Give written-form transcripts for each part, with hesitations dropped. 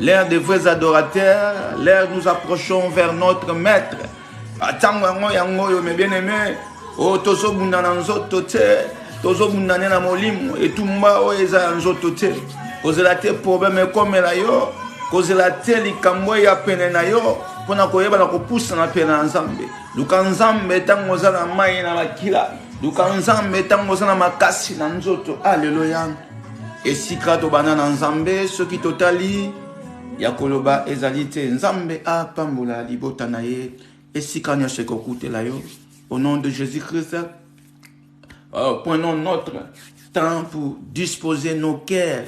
l'air des vrais adorateurs, l'air nous approchons vers notre maître. Mais bien aimé, oh tozo bundana nzoto te, tozo bundana na molimo, et tout mba o eza nzoto te. Kozela te problème comme la yo, kozela te likambo ya pene na yo, pona koyeba na kopusa na pene na Nzambe. Luka Nzambe tango za na mai na makila, luka Nzambe tango za na makasi na nzoto. Alléluia. Et si krato banana Nzambe, ce qui totali yakoloba ezalite Nzambe a pambola libota na ye. Et si quand je écoute là, au nom de Jésus-Christ, prenons notre temps pour disposer nos cœurs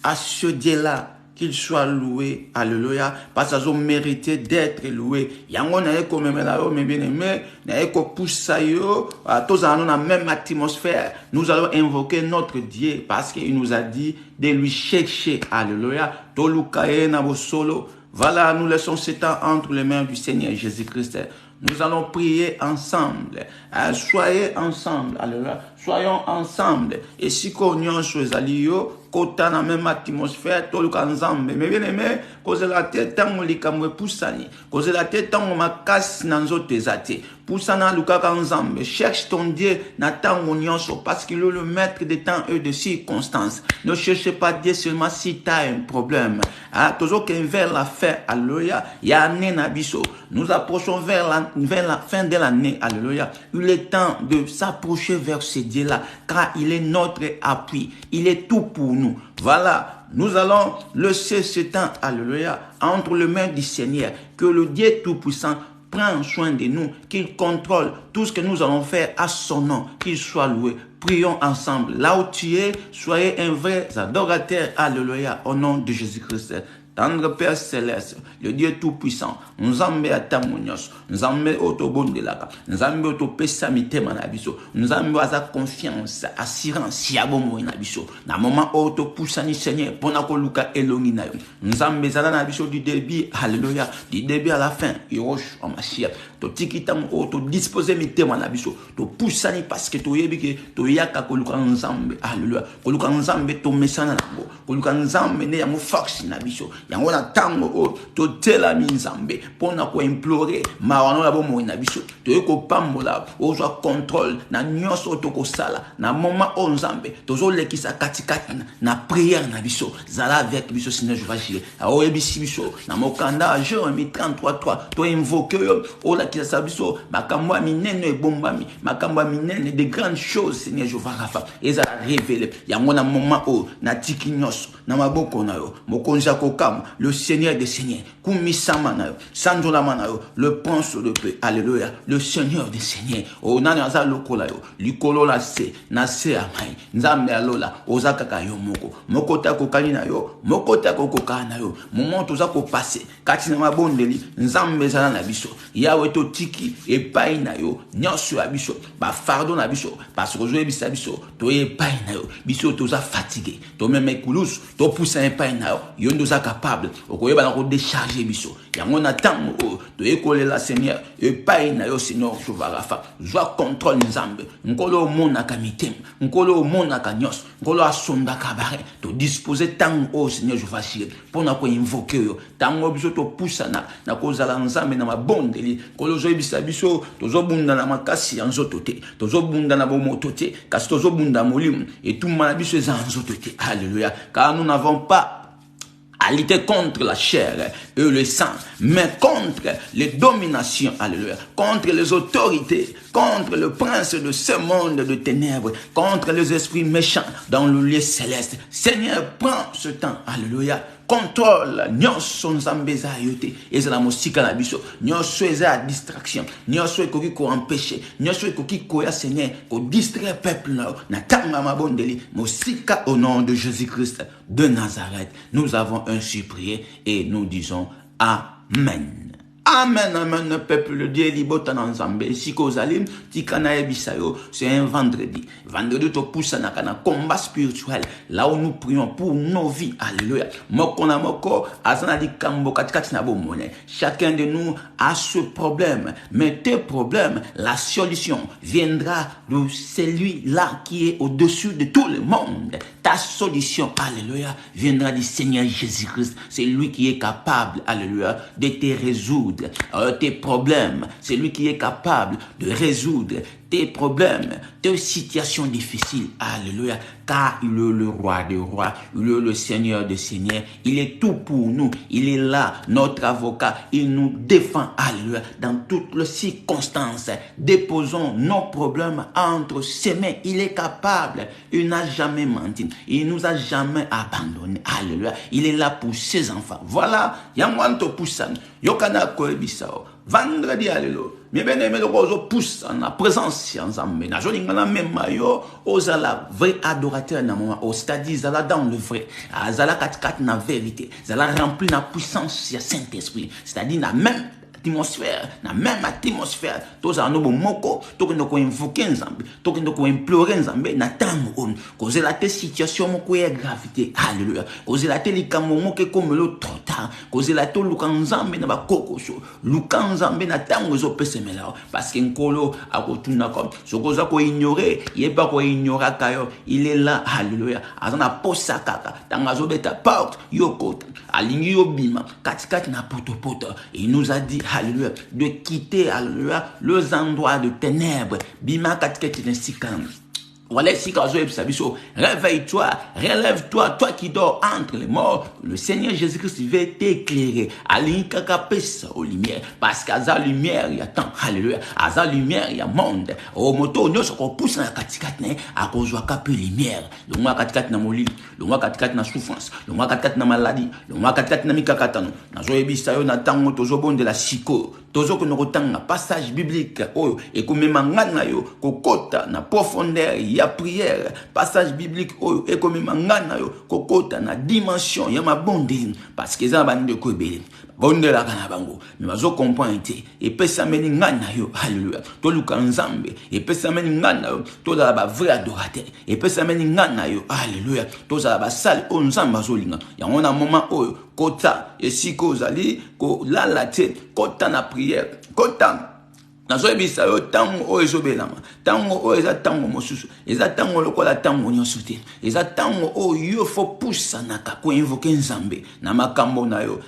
à ce Dieu-là, qu'il soit loué. Alléluia. Parce qu'ils ont mérité d'être loués. Yango na eko memela yo, mes bien-aimés, na eko poussa yo, tous allons dans la même atmosphère. Nous allons invoquer notre Dieu parce qu'il nous a dit de lui chercher. Alléluia. Tolukaye na bo solo. Voilà, nous laissons ce temps entre les mains du Seigneur Jésus-Christ. Nous allons prier ensemble. Soyez ensemble. Alléluia. Soyons ensemble. Et si nous sommes kota na même atmosphère, tout le Nzambe. Mais bien aimé, cause la tête tango likamwe poussani. Cause la tête tango makas nanzo tezate. Poussana luka Nzambe. Cherche ton Dieu na tango nyonso parce qu'il est le maître des temps et des circonstances. Ne cherchez pas Dieu seulement si tu as un problème. Toujours qu'un vers la fin, alléluia, ya année na biso. Nous approchons vers la fin de l'année, alléluia. Il est temps de s'approcher vers ce Dieu-là, car il est notre appui. Il est tout pour nous. Voilà, nous allons laisser ce temps, alléluia, entre les mains du Seigneur, que le Dieu Tout-Puissant prenne soin de nous, qu'il contrôle tout ce que nous allons faire à son nom, qu'il soit loué. Prions ensemble. Là où tu es, soyez un vrai adorateur, alléluia, au nom de Jésus-Christ. Tendre Père Céleste, le Dieu Tout-Puissant, Nzambe atamonyos, Nzambe otobondelaka, Nzambe otopesa mitema na biso, Nzambe aza confiance, assurance, yabomo na biso, na moment otopusani Seigneur, pona koluka elongi na yo, Nzambe zala na biso du début, alléluia, du début à la fin, Hirosh en Machia, to tikitam oto disposer mitema na biso, to pusani parce que to yebike, to yaka koluka Nzambe, alléluia, koluka Nzambe to mesana na bo, koluka Nzambe ne ya mo force na biso. Yango na tango o to tela Nzambe pona ko implorer mawano la bomo na biso to ko pambola o zo contrôle na nyonso to ko sala na moment o Nzambe to zo lekisa katikati na prière na biso zala avec biso Seigneur je vais agir o ebisi biso na mokanda Jérémie 33:3 to invoquer o la kisa biso makambo minene ebombami makambo minene de grandes choses Seigneur je vais rafa ezala révéler yango na moment o na tiki nyonso na maboko na yo mokonza ko le Seigneur des Seigneurs, le prince de paix, alléluia, le Seigneur des Seigneurs, o nanaza lokola yo, likolo la se, na se amai, nzambe alola, ozaka kayo moko, mokota kokani na yo, mokota kokokana na yo, moment toza ko passer, kati na mabondeli, nzambe zala na biso, yawe to tiki, epai na yo, nyonso ya biso, ba fardo na biso, parce que je bisa biso, to epai na yo, biso toza fatigué, to meme kulus, to poussa epai na yo, yondo za capable okoyeba na ko décharger biso yango na tango to ekolela Seigneur epai na yo Seigneur tuvarafa joa contrôle Nzambe nkolo mona kamitem nkolo mona kanyos nkolo asonda kabare to disposer tango Seigneur je vais chier pour na ko invoquer yo tango biso to poussana na ko zala Nzambe na mabondeli nkolo zo ebisa biso to zo bunda na makasi ya nzoto te to zo bunda na bomoto te kasi to zo bunda molimo et tout mana biso za nzoto te alléluia car nous n'avons pas à lutter contre la chair et le sang, mais contre les dominations, alléluia, contre les autorités, contre le prince de ce monde de ténèbres, contre les esprits méchants dans le lieu céleste. Seigneur, prends ce temps, alléluia, contrôle, nyonso Nzambe za yote, ezala mosika na biso, nyonso eza distraction, nyonso ekoki ko empêcher, nyonso ekoki ko ya Seigneur, ko distraire peuple na tanga mabondeli, mosika au nom de Jésus-Christ de Nazareth. Nous avons ainsi prié et nous disons Amen. Amen, amen, peuple de Dieu, libota dans Zambé, si Kozalim, Tikana et Bisayo, c'est un vendredi. Vendredi, tu pousses un combat spirituel, là où nous prions pour nos vies. Alléluia. Mokona moko, azana di kambo katikati bo mone. Chacun de nous a ce problème, mais tes problèmes, la solution viendra de celui-là qui est au-dessus de tout le monde. Ta solution, alléluia, viendra du Seigneur Jésus-Christ. C'est lui qui est capable, alléluia, de te résoudre tes problèmes. C'est lui qui est capable de résoudre tes problèmes, tes situations difficiles. Alléluia. Car il est le roi des rois, il est le Seigneur des seigneurs. Il est tout pour nous. Il est là, notre avocat. Il nous défend. Alléluia. Dans toutes les circonstances, déposons nos problèmes entre ses mains. Il est capable. Il n'a jamais menti. Il nous a jamais abandonnés. Alléluia. Il est là pour ses enfants. Voilà. Yamwanto Poussan. Yokana Koebisao. Vendredi, alléluia. Mais bien aimé, le rose pousse en la présence en Zambé. Na joli ngana même mayo, ozala vrai adorateur na moment, au stade zala dans le vrai. Zala kat na vérité. Zala rempli na puissance ya Saint-Esprit. C'est-à-dire na même na même atmosphère, tous en nobo moko, tous nous invoquer Nzambe, tous nous implorer Nzambe, na tango on, cause la te situation moko ya gravité, alléluia, cause la te likamo moko comme le trop tard, cause la te lukan Nzambe na ba kokoso, lukan Nzambe na tango zo pesemela, parce que nkolo akotuna comme, so cause ko ignorer, yeba ko ignora kayo, il est là, alléluia, azana posa kaka, tanga zo beta porte, yokota, alingi yobima, katikati na poto, il nous a dit alléluia, de quitter, alléluia, les endroits de ténèbres. Bima katiketi nesikam. Voilà, si réveille-toi, relève-toi, toi qui dors entre les morts. Le Seigneur Jésus-Christ va t'éclairer. Alinka kapesa aux lumières. Parce qu'à sa lumière, il y a temps. Alléluia. À sa lumière, il y a monde. Au moto, nous sommes poussés dans la katikatne. À cause de la lumière. Le mois katikat na moli. Le mois katikat na souffrance. Le mois katikat na maladie. Le mois katikat na mikakatano. Na zoebi sayo na tango tozobon de la siko. Tozo que nous retanga passage biblique. Oh, et comme mangana yo, kokota na profondeur. Ya prière, passage biblique, oh, et comme mangana yo, kokota na dimension, ya ma bonde, parce que ça bande de kobele, bonde la kanabango, mais mazo comprendre, et pesa meni ngana yo, alléluia, to luka nzambe, et pesa meni ngana yo, to da ba vrai adorateur, et pesa meni ngana yo, alléluia, to za ba sal o nzamba zolinga, ya on a moment oh, kota, et si ko zali, ko la la tête, kota na prière, kota. Nazoebisa yo tango o ezobelama tango o eza tango mosusu eza tango lokola tango nyonso te eza tango o yo fo pusanaka ko invoke Nzambe na makambo na yo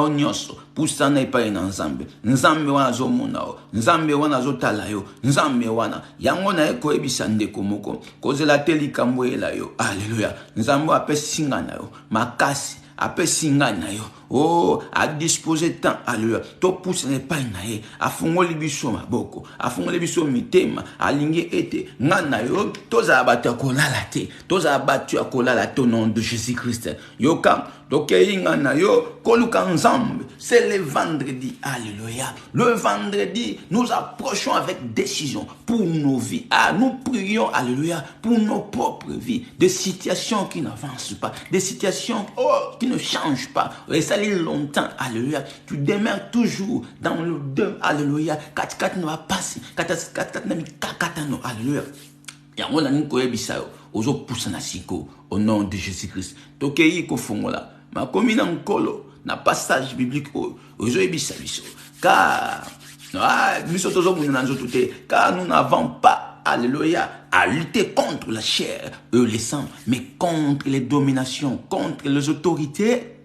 nyonso pusana epai na Nzambe wana azomona yo Nzambe wana azotala yo Nzambe wana yango na ekoyebisa ndeko moko kozela te likambo ela yo alleluya Nzambe apesi nga na yo makasi apesi nga na yo oh a disposer temps alléluia to pousse ne pas na ye afungoli biso maboko afungoli biso mitema alingi ete nga na yo toza batu kolala te toza batu kolala au nom de Jésus-Christ yoka tokeyinga na yo koluka Nzambe. C'est le vendredi, alléluia. Le vendredi, nous approchons avec décision pour nos vies. Ah, nous prions, alléluia, pour nos propres vies. Des situations qui n'avancent pas, des situations qui ne changent pas. Et ça fait longtemps, alléluia. Tu demeures toujours dans le deux, alléluia. Kat ne va passer, kat na mi kakatano, alléluia. Et on a une koyebisayo, ozo poussana siko, au nom de Jésus-Christ. Tokeyi ko fongola. Ma commune en colo, na passage biblique car nous n'avons pas, alléluia, à lutter contre la chair et le sang, mais contre les dominations, contre les autorités,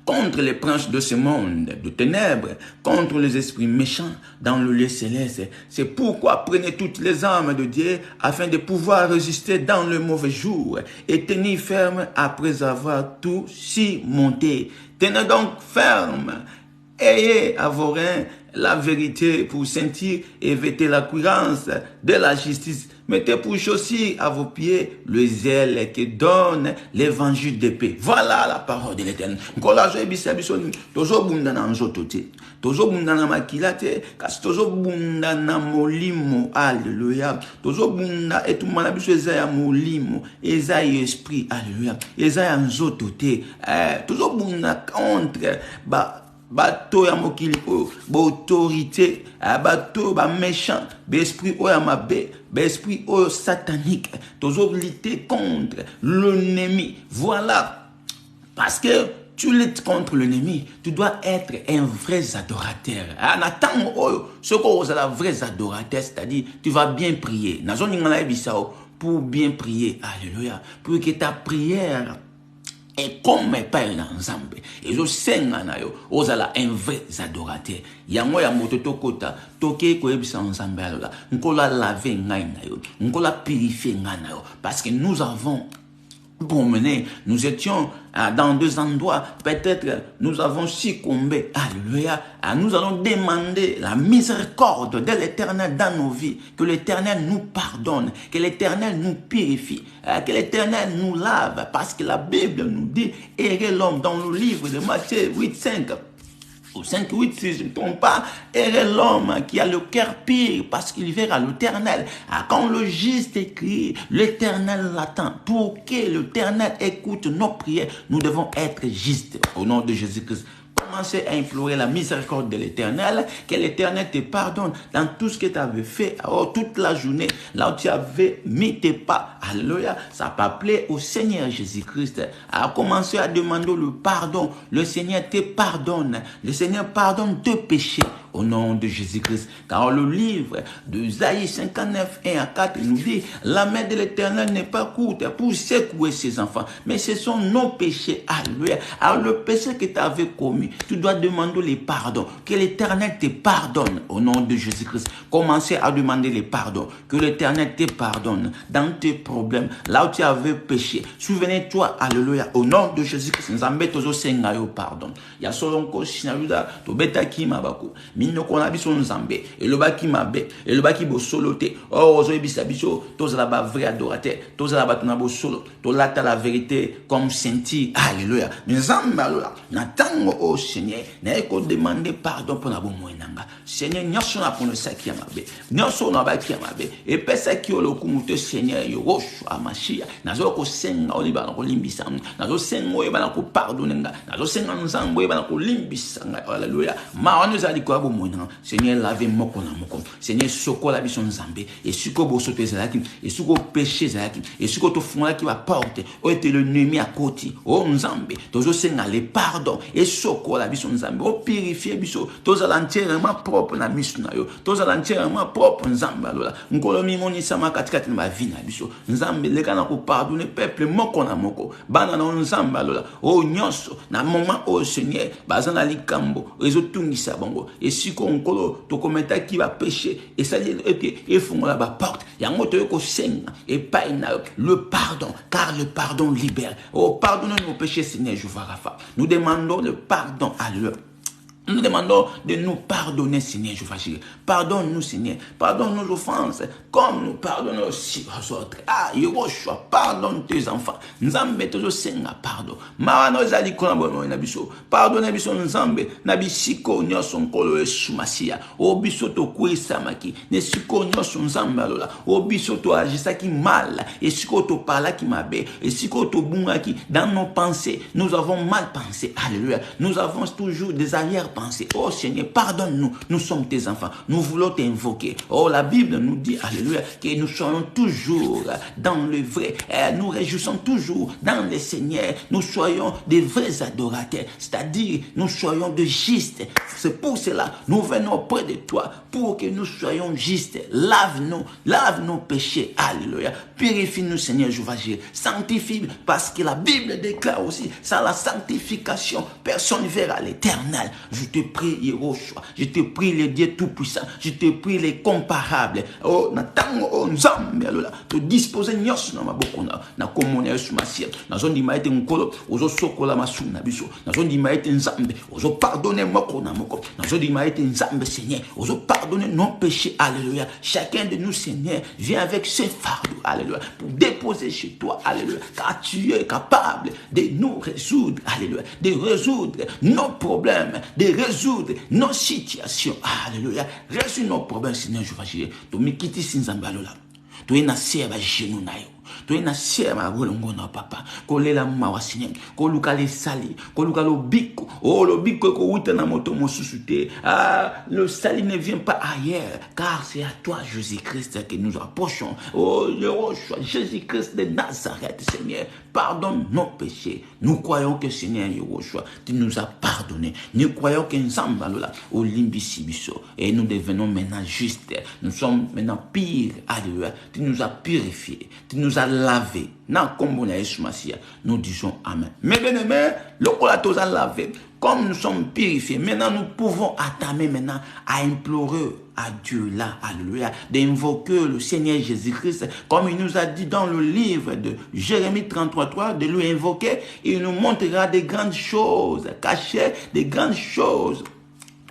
contre les princes de ce monde de ténèbres, contre les esprits méchants dans le lieu céleste. C'est pourquoi prenez toutes les armes de Dieu afin de pouvoir résister dans le mauvais jour et tenir ferme après avoir tout surmonté. Tenez donc ferme, ayez à vos reins la vérité pour sentir et vêter la cuirasse de la justice. Mettez pour chaussures à vos pieds le zèle qui donne l'évangile de paix. Voilà la parole de l'Éternel. Tozo bunda na nzoto te. Tozo bunda na makila te. Kasi tozo bunda na molimo. Alléluia. Tozo bunda etumana biso eza ya molimo. Eza ya esprit. Alléluia. Eza ya nzoto te. Tozo bunda contre bato ya mokili oyo autorité bato ba méchant esprit oyo mabe esprit oyo satanique toujours lutter contre l'ennemi. Voilà, parce que tu luttes contre l'ennemi, tu dois être un vrai adorateur. Ce qu'on est un vrai adorateur, c'est-à-dire tu vas bien prier. Pour bien prier, alléluia, pour que ta prière est comme pas un ensemble. Et je sais que un vrai adorateur. Yango ya moto tokota toke ko ebisa ensemble là. Nkola laver ngai na yo, nkola purifier ngai na yo, parce que nous avons promené, nous étions dans deux endroits, peut-être nous avons succombé, alléluia, nous allons demander la miséricorde de l'Éternel dans nos vies, que l'Éternel nous pardonne, que l'Éternel nous purifie, que l'Éternel nous lave, parce que la Bible nous dit, errez l'homme dans le livre de Matthieu 8:5. Au 5, 8, si je ne me trompe pas, est l'homme qui a le cœur pire parce qu'il verra l'Éternel. Quand le juste écrit, l'Éternel l'attend. Pour que l'Éternel écoute nos prières, nous devons être justes au nom de Jésus-Christ. Commencez à implorer la miséricorde de l'Éternel, que l'Éternel te pardonne dans tout ce que tu avais fait toute la journée, là où tu avais mis tes pas. Alléluia, ça peut appeler au Seigneur Jésus-Christ à commencer à demander le pardon. Le Seigneur te pardonne, le Seigneur pardonne tes péchés au nom de Jésus-Christ. Car le livre d'Isaïe 59, 1 à 4 nous dit, la main de l'Éternel n'est pas courte pour secouer ses enfants, mais ce sont nos péchés. Alléluia. Alors le péché que tu avais commis, tu dois demander les pardons. Que l'Éternel te pardonne au nom de Jésus-Christ. Commencez à demander les pardons. Que l'Éternel te pardonne dans tes problèmes, là où tu avais péché. Souvenez-toi, alléluia, au nom de Jésus-Christ. Nous avons tous au pardon. Il y a seulement que Sinaluda, to beta ki mabako. Minno kona biso nzambe. Et le baki mabe. Et le baki bo solote. Oh, ozo ebisa biso. Tous la ba vrai adorateur. Tous la ba tuna bo solo. To lata la vérité comme senti. Alléluia. Nzambe alléluia. Natango au Seigneur. N'a ko demander pardon pour na bo moinanga. Seigneur, nyoso na pono saki mabe. Nyoso na baki mabe. Et pesa ki o lokumute Seigneur yorosho amashia. Nazo ko senga oliba na ko limbisa. Nazo sengo eba na ko pardonenga. Nazo senga nzambo eba na ko limbisa. Alléluia. Ma onu zali ko abo moinanga. Seigneur, lave moko na moko. Seigneur, soko la biso nzambe. Et suko boso te zalaki. Et suko péché zalaki. Et suko to funga qui va porter. O ete le nemi à côté. O nzambe. Tozo senga le pardon. Et soko la biso nzambe. O purifier biso. Tozo l'entièrement propre na misu na yo. Tozo l'entièrement propre nzambe alola. Nkolo mimoni sama katikati na vie na biso. Nzambe leka na ko pardonner peuple moko na moko. Bana na nzambe alola. O nyonso na moment o Seigneur. Bazana likambo. Ezo tungisa bango. Et si nkolo to kometa qui va pécher et ça dit et font la porte. Yango to ko senga et pas le pardon car le pardon libère. Oh pardonne nos péchés Seigneur Jéhovah Rapha. Nous demandons le pardon à l'heure. Nous demandons de nous pardonner, Seigneur Jéhovah. Pardonne-nous, Seigneur. Pardonne nos offenses, comme nous pardonnons aussi aux autres. Ah, Yehoshua, pardonne tes enfants. Nzambe tozo senga pardon. Marano zali konabono na biso. Pardonne biso nzambe na bisiko nyoso nkolo esumasiya. O biso to kuisamaki. Ne siko nyoso nzambe alola. O biso to agisaki mal. Et siko to parlaki mabe. Et siko to bungaki dans nos pensées. Nous avons mal pensé. Alléluia. Nous avons toujours des arrière-pensées. Oh Seigneur, pardonne-nous, nous sommes tes enfants, nous voulons t'invoquer. Oh, la Bible nous dit, alléluia, que nous soyons toujours dans le vrai, nous réjouissons toujours dans le Seigneur, nous soyons des vrais adorateurs, c'est-à-dire nous soyons de justes. C'est pour cela, nous venons auprès de toi, pour que nous soyons justes. Lave-nous, lave nos péchés, alléluia. Purifie-nous, Seigneur Jéhovah, sanctifie, parce que la Bible déclare aussi, sans la sanctification, personne ne verra l'Éternel. Je te prie, Yehoshua. Je te prie, le Dieu Tout-Puissant. Je te prie, les comparables. Oh, natango, oh, nzambe, alola. Te disposer nyos na maboko na komone yesu masia. Nazo ndima ete nkolo, ozo sokola masu na biso. Nazo ndima ete nzambe, ozo pardonner moko na moko. Nazo ndima ete nzambe, Seigneur, ozo pardonner nos péchés. Alléluia. Chacun de nous, Seigneur, vient avec ses fardeaux. Alléluia. Pour déposer chez toi. Alléluia. Car tu es capable de nous résoudre. Alléluia. De résoudre nos problèmes. De résoudre nos situations. Alléluia. Résoudre nos problèmes, Seigneur Jéhovah. Tu me quittes sin zambalola. Tu es na serba genou na yo. to ina siema golongo na papa kolela mawa Seigneur koluka le sali koluka lo biko lo biko ko wita na moto mosusu te. Le salut ne vient pas ailleurs car c'est à toi Jésus-Christ que nous approchons. Jésus-Christ de Nazareth, Seigneur, pardonne nos péchés. Nous croyons que Seigneur Yehoshua, tu nous as pardonné. Nous croyons que nous sommes au limbisibiso et nous devenons maintenant justes. Nous sommes maintenant pires. Alléluia. Tu nous as purifiés. Tu nous as lavés. Nous disons Amen. Mais bien aimé, le colato a lavé. Comme nous sommes purifiés, maintenant nous pouvons attamer maintenant à implorer à Dieu là, alléluia, d'invoquer le Seigneur Jésus-Christ, comme il nous a dit dans le livre de Jérémie 33:3, de lui invoquer, il nous montrera des grandes choses cachées, des grandes choses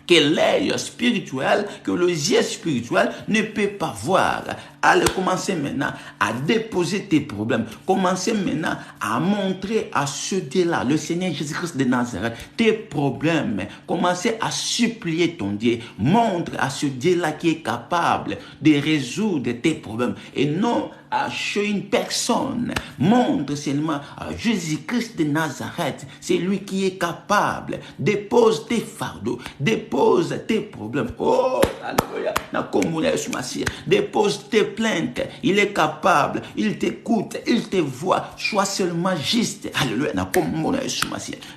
que l'œil spirituel, que le yeux spirituel ne peut pas voir. Allez, commencez maintenant à déposer tes problèmes. Commencez maintenant à montrer à ce Dieu-là, le Seigneur Jésus-Christ de Nazareth, tes problèmes. Commencez à supplier ton Dieu. Montre à ce Dieu-là qui est capable de résoudre tes problèmes. Et non chez une personne. Montre seulement à Jésus-Christ de Nazareth. C'est lui qui est capable. Dépose tes fardeaux. Dépose tes problèmes. Oh, alléluia. Dépose tes plaintes. Il est capable. Il t'écoute. Il te voit. Sois seulement juste. Alléluia.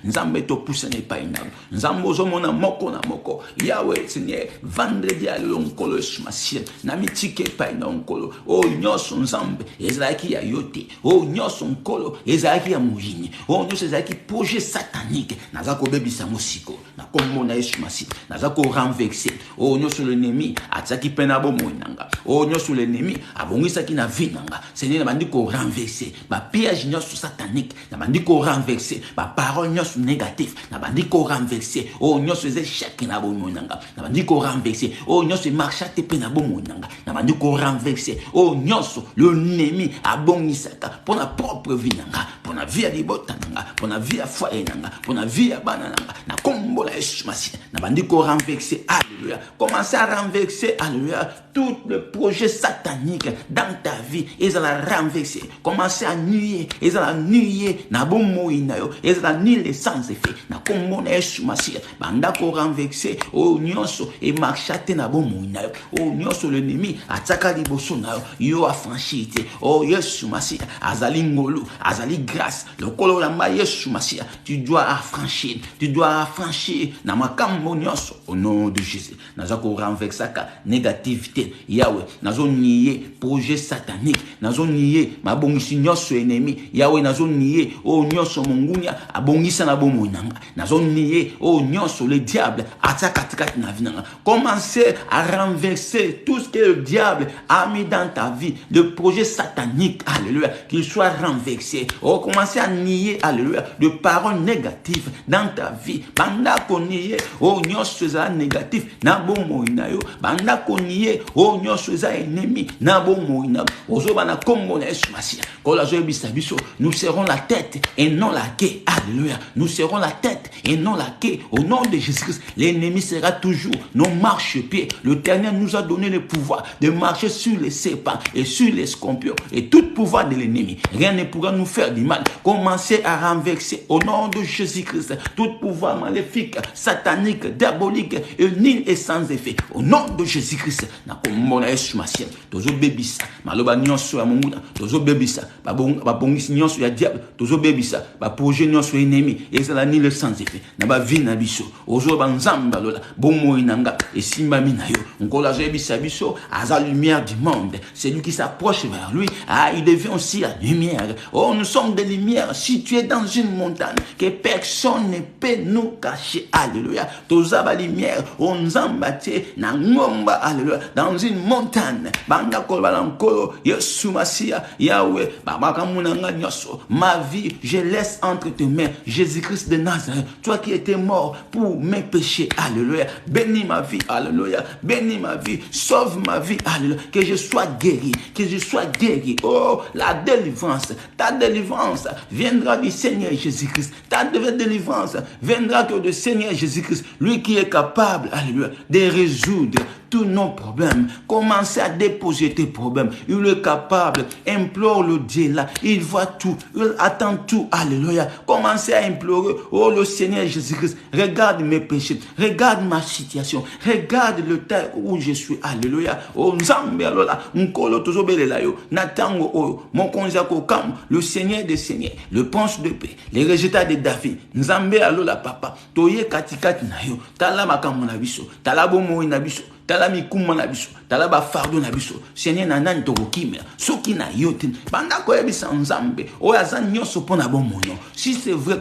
Nzambe to pousse ne pas inam. Nzambo zo mona moko na moko. Yahweh Seigneur. Vendredi à l'onkolo sumasie. Namitike pa inonkolo. Oh nyoso nzambe. Ezaki ya yote. Oh nyoso nkolo. Ezaki ya mujini. Oh nyoso ezaki projet satanique. Nazako bebisa musiko. Na komona Yesu masi. Nazako renverser. Oh nyoso l'ennemi. Atsaki pena bomo inanga. Oh nyoso l'ennemi. Abongisa ki na vinanga. Seigneur na bandiko renverser. Ba piège nyoso satanique. Na bandiko renverser. Ba parole nyoso négatif. Na bandiko renverser. Oh nyoso échec na bomo inanga. Na bandiko renverser. Oh nyoso marchate pena bomo inanga. Na bandiko renverser. Oh nyoso l'ennemi abongisaka pour la propre vie nanga. Pour la vie à libota nanga. Pour la vie à foyer nanga. Pour la vie à banana nanga. Na kombo la Yesu masi. Na bandiko renverser. Alléluia. Commencez à renverser. Alléluia. Tout le projet satanique dans ta vie, ils allont renverser. Commencez à nuire. Ils allont nuire. Na bon moïnayo. Ils allont nuire sans effet. Na kombo na Yesu masi. Bandako renverser. Oh nyonso. Et marchate na bon moïnayo. Oh nyonso l'ennemi. Ataka liboso na yo affranchi. Oh Yesu masi. Azali ngolo. Azali grâce. Le kolo lamba Yesu masi. Tu dois affranchir. Tu dois affranchir. Na makambo nyonso. Au nom de Jésus. Nazako renverser ka négativité. Yahweh, nazo nié projet satanique, nazo nié mabongisi nyonso ennemi. Yahweh nazo nié oh nyonso mongunya abongisa na bomo nanga. Nazo nié oh nyonso le diable atakatikati na vie nanga. Commencez à renverser tout ce que le diable a mis dans ta vie, le projet satanique, alléluia, qu'il soit renversé. Oh, commencez à nier, alléluia, de paroles négatives dans ta vie. Banda konié oh nyonso za négatif na bomo inayo. Banda konié oh nyonso za ennemi na bomo ina ozoba na kombo na Yesu masi kola zo ebisa biso nous serons la tête et non la queue. Alléluia. Nous serons la tête et non la queue au nom de Jésus-Christ. L'ennemi sera toujours nos marchepieds. L'Éternel nous a donné le pouvoir de marcher sur les serpents et sur les scorpions et tout pouvoir de l'ennemi. Rien ne pourra nous faire du mal. Commencez à renverser au nom de Jésus-Christ tout pouvoir maléfique, satanique, diabolique, nul et sans effet au nom de Jésus-Christ. Mona Yesu masi tozo bebisa maloba nyonso ya monguna tozo bebisa babongisi nyonso ya diable tozo bebisa ba projet nyonso ennemi ezala ni le sans effet na ba vie na biso ozo banzamba lola bomo inanga esimba minayo ngola zo ebisa biso aza lumière du monde. Celui qui s'approche vers lui il devient aussi la lumière. Oh, nous sommes des lumières situées dans une montagne que personne ne peut nous cacher. Alléluia. Toza ba lumière on zambate na ngomba. Alléluia. Dans une montagne, banda kolbalankolo, Yesu Masia, Yahweh, babaka munanga nyoso. Ma vie, je laisse entre tes mains, Jésus-Christ de Nazareth, toi qui étais mort pour mes péchés. Alléluia. Bénis ma vie. Alléluia. Bénis ma vie. Sauve ma vie. Alléluia. Que je sois guéri. Que je sois guéri. Oh, la délivrance. Ta délivrance viendra du Seigneur Jésus-Christ. Ta délivrance viendra que du Seigneur Jésus-Christ. Lui qui est capable, alléluia, de résoudre tous nos problèmes. Commencez à déposer tes problèmes. Il est capable. Implore le Dieu là. Il voit tout. Il attend tout. Alléluia. Commencez à implorer. Oh, le Seigneur Jésus-Christ. Regarde mes péchés. Regarde ma situation. Regarde le temps où je suis. Alléluia. Oh, Nzambe alola. Nkolo tozobele la yo. Natango oh. Mon konzako kam. Le Seigneur des Seigneurs. Le prince de paix. Les résultats de David. Nzambe alola papa. Toye katikati na yo. Tala makambo na biso. Tala bomo na biso. Tala mikuma na biso. Tala ba fardo na biso. Seigneur nanani tokokime. Soki na yotin. Banda koyebisa Nzambe. Oya zan nyonso pona bomo no. Si c'est vrai.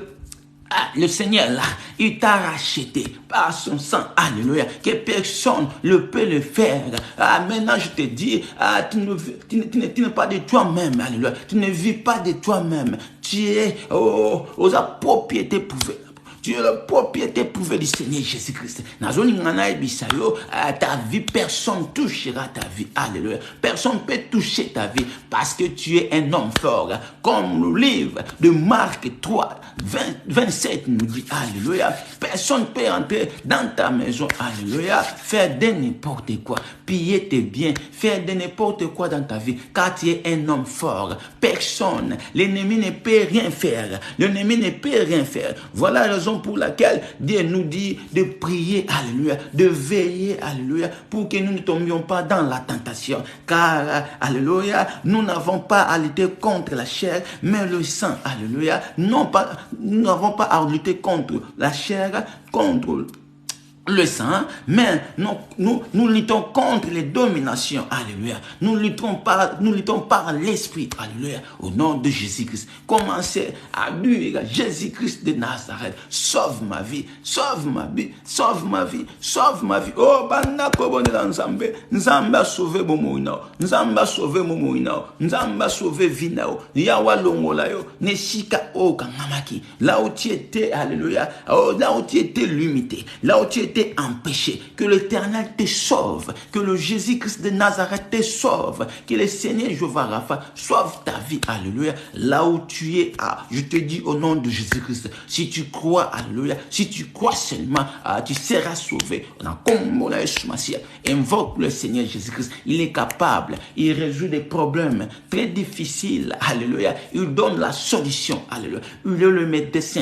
Ah, le Seigneur là, il t'a racheté par son sang, alléluia, que personne ne peut le faire. Ah, maintenant je te dis, ah, tu n'es pas de toi-même, alléluia, tu ne vis pas de toi-même, tu es aux propriétés prouvées. Tu es la propriété prouvée du Seigneur Jésus-Christ. Ta vie, personne touchera ta vie. Alléluia. Personne ne peut toucher ta vie parce que tu es un homme fort. Comme le livre de Marc 3, 27 nous dit, alléluia. Personne ne peut entrer dans ta maison, alléluia, faire de n'importe quoi, piller tes biens, faire de n'importe quoi dans ta vie, car tu es un homme fort. Personne, l'ennemi ne peut rien faire. L'ennemi ne peut rien faire. Voilà la raison pour laquelle Dieu nous dit de prier, alléluia, de veiller, alléluia, pour que nous ne tombions pas dans la tentation. Car, alléluia, nous n'avons pas à lutter contre la chair, mais le sang, alléluia. Nous n'avons pas à lutter contre la chair, contre le sang, mais nous luttons contre les dominations, alléluia. Nous luttons par l'esprit, alléluia, au nom de Jésus-Christ. Commencez à dire Jésus-Christ de Nazareth, sauve ma vie, sauve ma vie, sauve ma vie, sauve ma vie. Oh, banda kobone la Nzambe, Nzambe a sauvé Momoina, Nzambe a sauvé Momoina, Nzambe a sauvé Vinao, Yawa Longola yo, Neshika o Kangamaki, là où tu étais, alléluia, oh, là où tu étais limité, là où tu étais empêché, que l'Éternel te sauve, que le Jésus-Christ de Nazareth te sauve, que le Seigneur Jéhovah Rapha sauve ta vie, alléluia, là où tu es, je te dis au nom de Jésus-Christ, si tu crois, alléluia, si tu crois seulement, tu seras sauvé. Invoque le Seigneur Jésus-Christ, il est capable, il résout des problèmes très difficiles, alléluia, il donne la solution, alléluia, il est le médecin,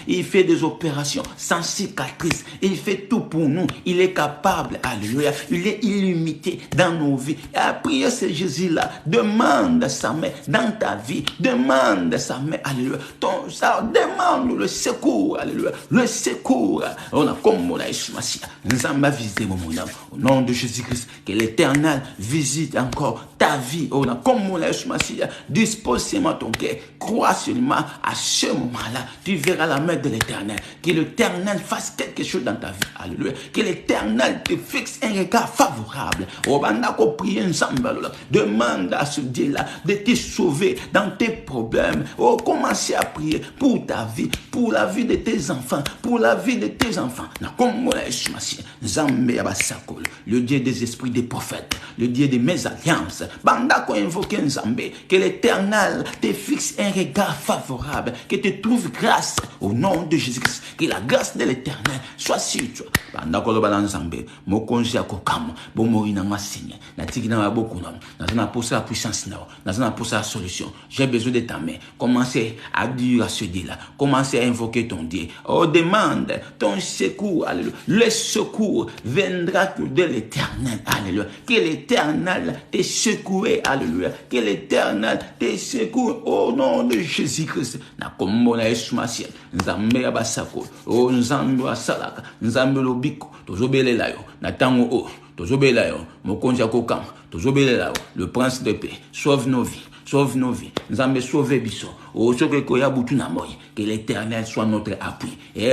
il fait des opérations sans cicatrice, il fait tout pour nous, il est capable, alléluia, il est illimité dans nos vies. Et à prier ce Jésus-là, demande sa main dans ta vie, demande sa main, alléluia, demande le secours, alléluia, le secours. On a comme on a nous avons visité mon âme, au nom de Jésus-Christ, que l'Éternel visite encore ta vie. On a comme on a dispose seulement ton cœur, crois seulement à ce moment-là, tu verras la main de l'Éternel, que l'Éternel fasse quelque chose dans ta vie, alléluia, que l'Éternel te fixe un regard favorable. Demande à ce Dieu-là de te sauver dans tes problèmes. Oh, commencez à prier pour ta vie, pour la vie de tes enfants, pour la vie de tes enfants. Le Dieu des esprits des prophètes, le Dieu de mes alliances, que l'Éternel te fixe un regard favorable, que te trouve grâce au nom de Jésus-Christ, que la grâce de l'Éternel soit sur toi. La puissance, la solution. J'ai besoin de ta main. Commencez à dire à ce Dieu-là. Commencez à invoquer ton Dieu. Oh, demande ton secours. Alléluia. Le secours viendra de l'Éternel. Alléluia. Que l'Éternel te secoue. Alléluia. Que l'Éternel te secoue au nom de Jésus-Christ. Na kombona Yesu Masiya. Nzambe abasako. Oh, Nzambe asalaka. Nzambe lobiko. Tozobelela yo. Na tango o. Tozobela yo. Mokonzi akokam. Tozobela yo. Le prince de paix. Sauve nos vies. Sauve nos vies. Nzambe sauve biso. Que l'Éternel soit notre appui. Et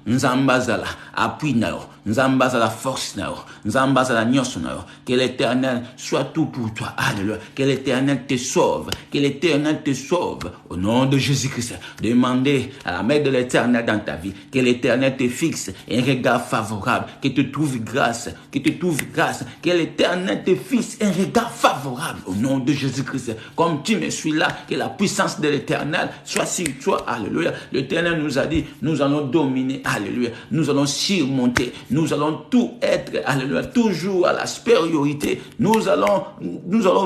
Nzambazala appui nao. Nzambazala force nao. Nzambazala nyos nao. Que l'Éternel soit tout pour toi. Alléluia. Que l'Éternel te sauve. Que l'Éternel te sauve. Au nom de Jésus-Christ. Demandez à la main de l'Éternel dans ta vie. Que l'Éternel te fixe un regard favorable. Que te trouve grâce. Que te trouve grâce. Que l'Éternel te fixe un regard favorable. Au nom de Jésus-Christ. Jésus-Christ. Comme tu me suis là, que la puissance de l'Éternel soit sur toi. Alléluia. L'Éternel nous a dit, nous allons dominer. Alléluia. Nous allons surmonter. Nous allons tout être. Alléluia. Toujours à la supériorité. Nous allons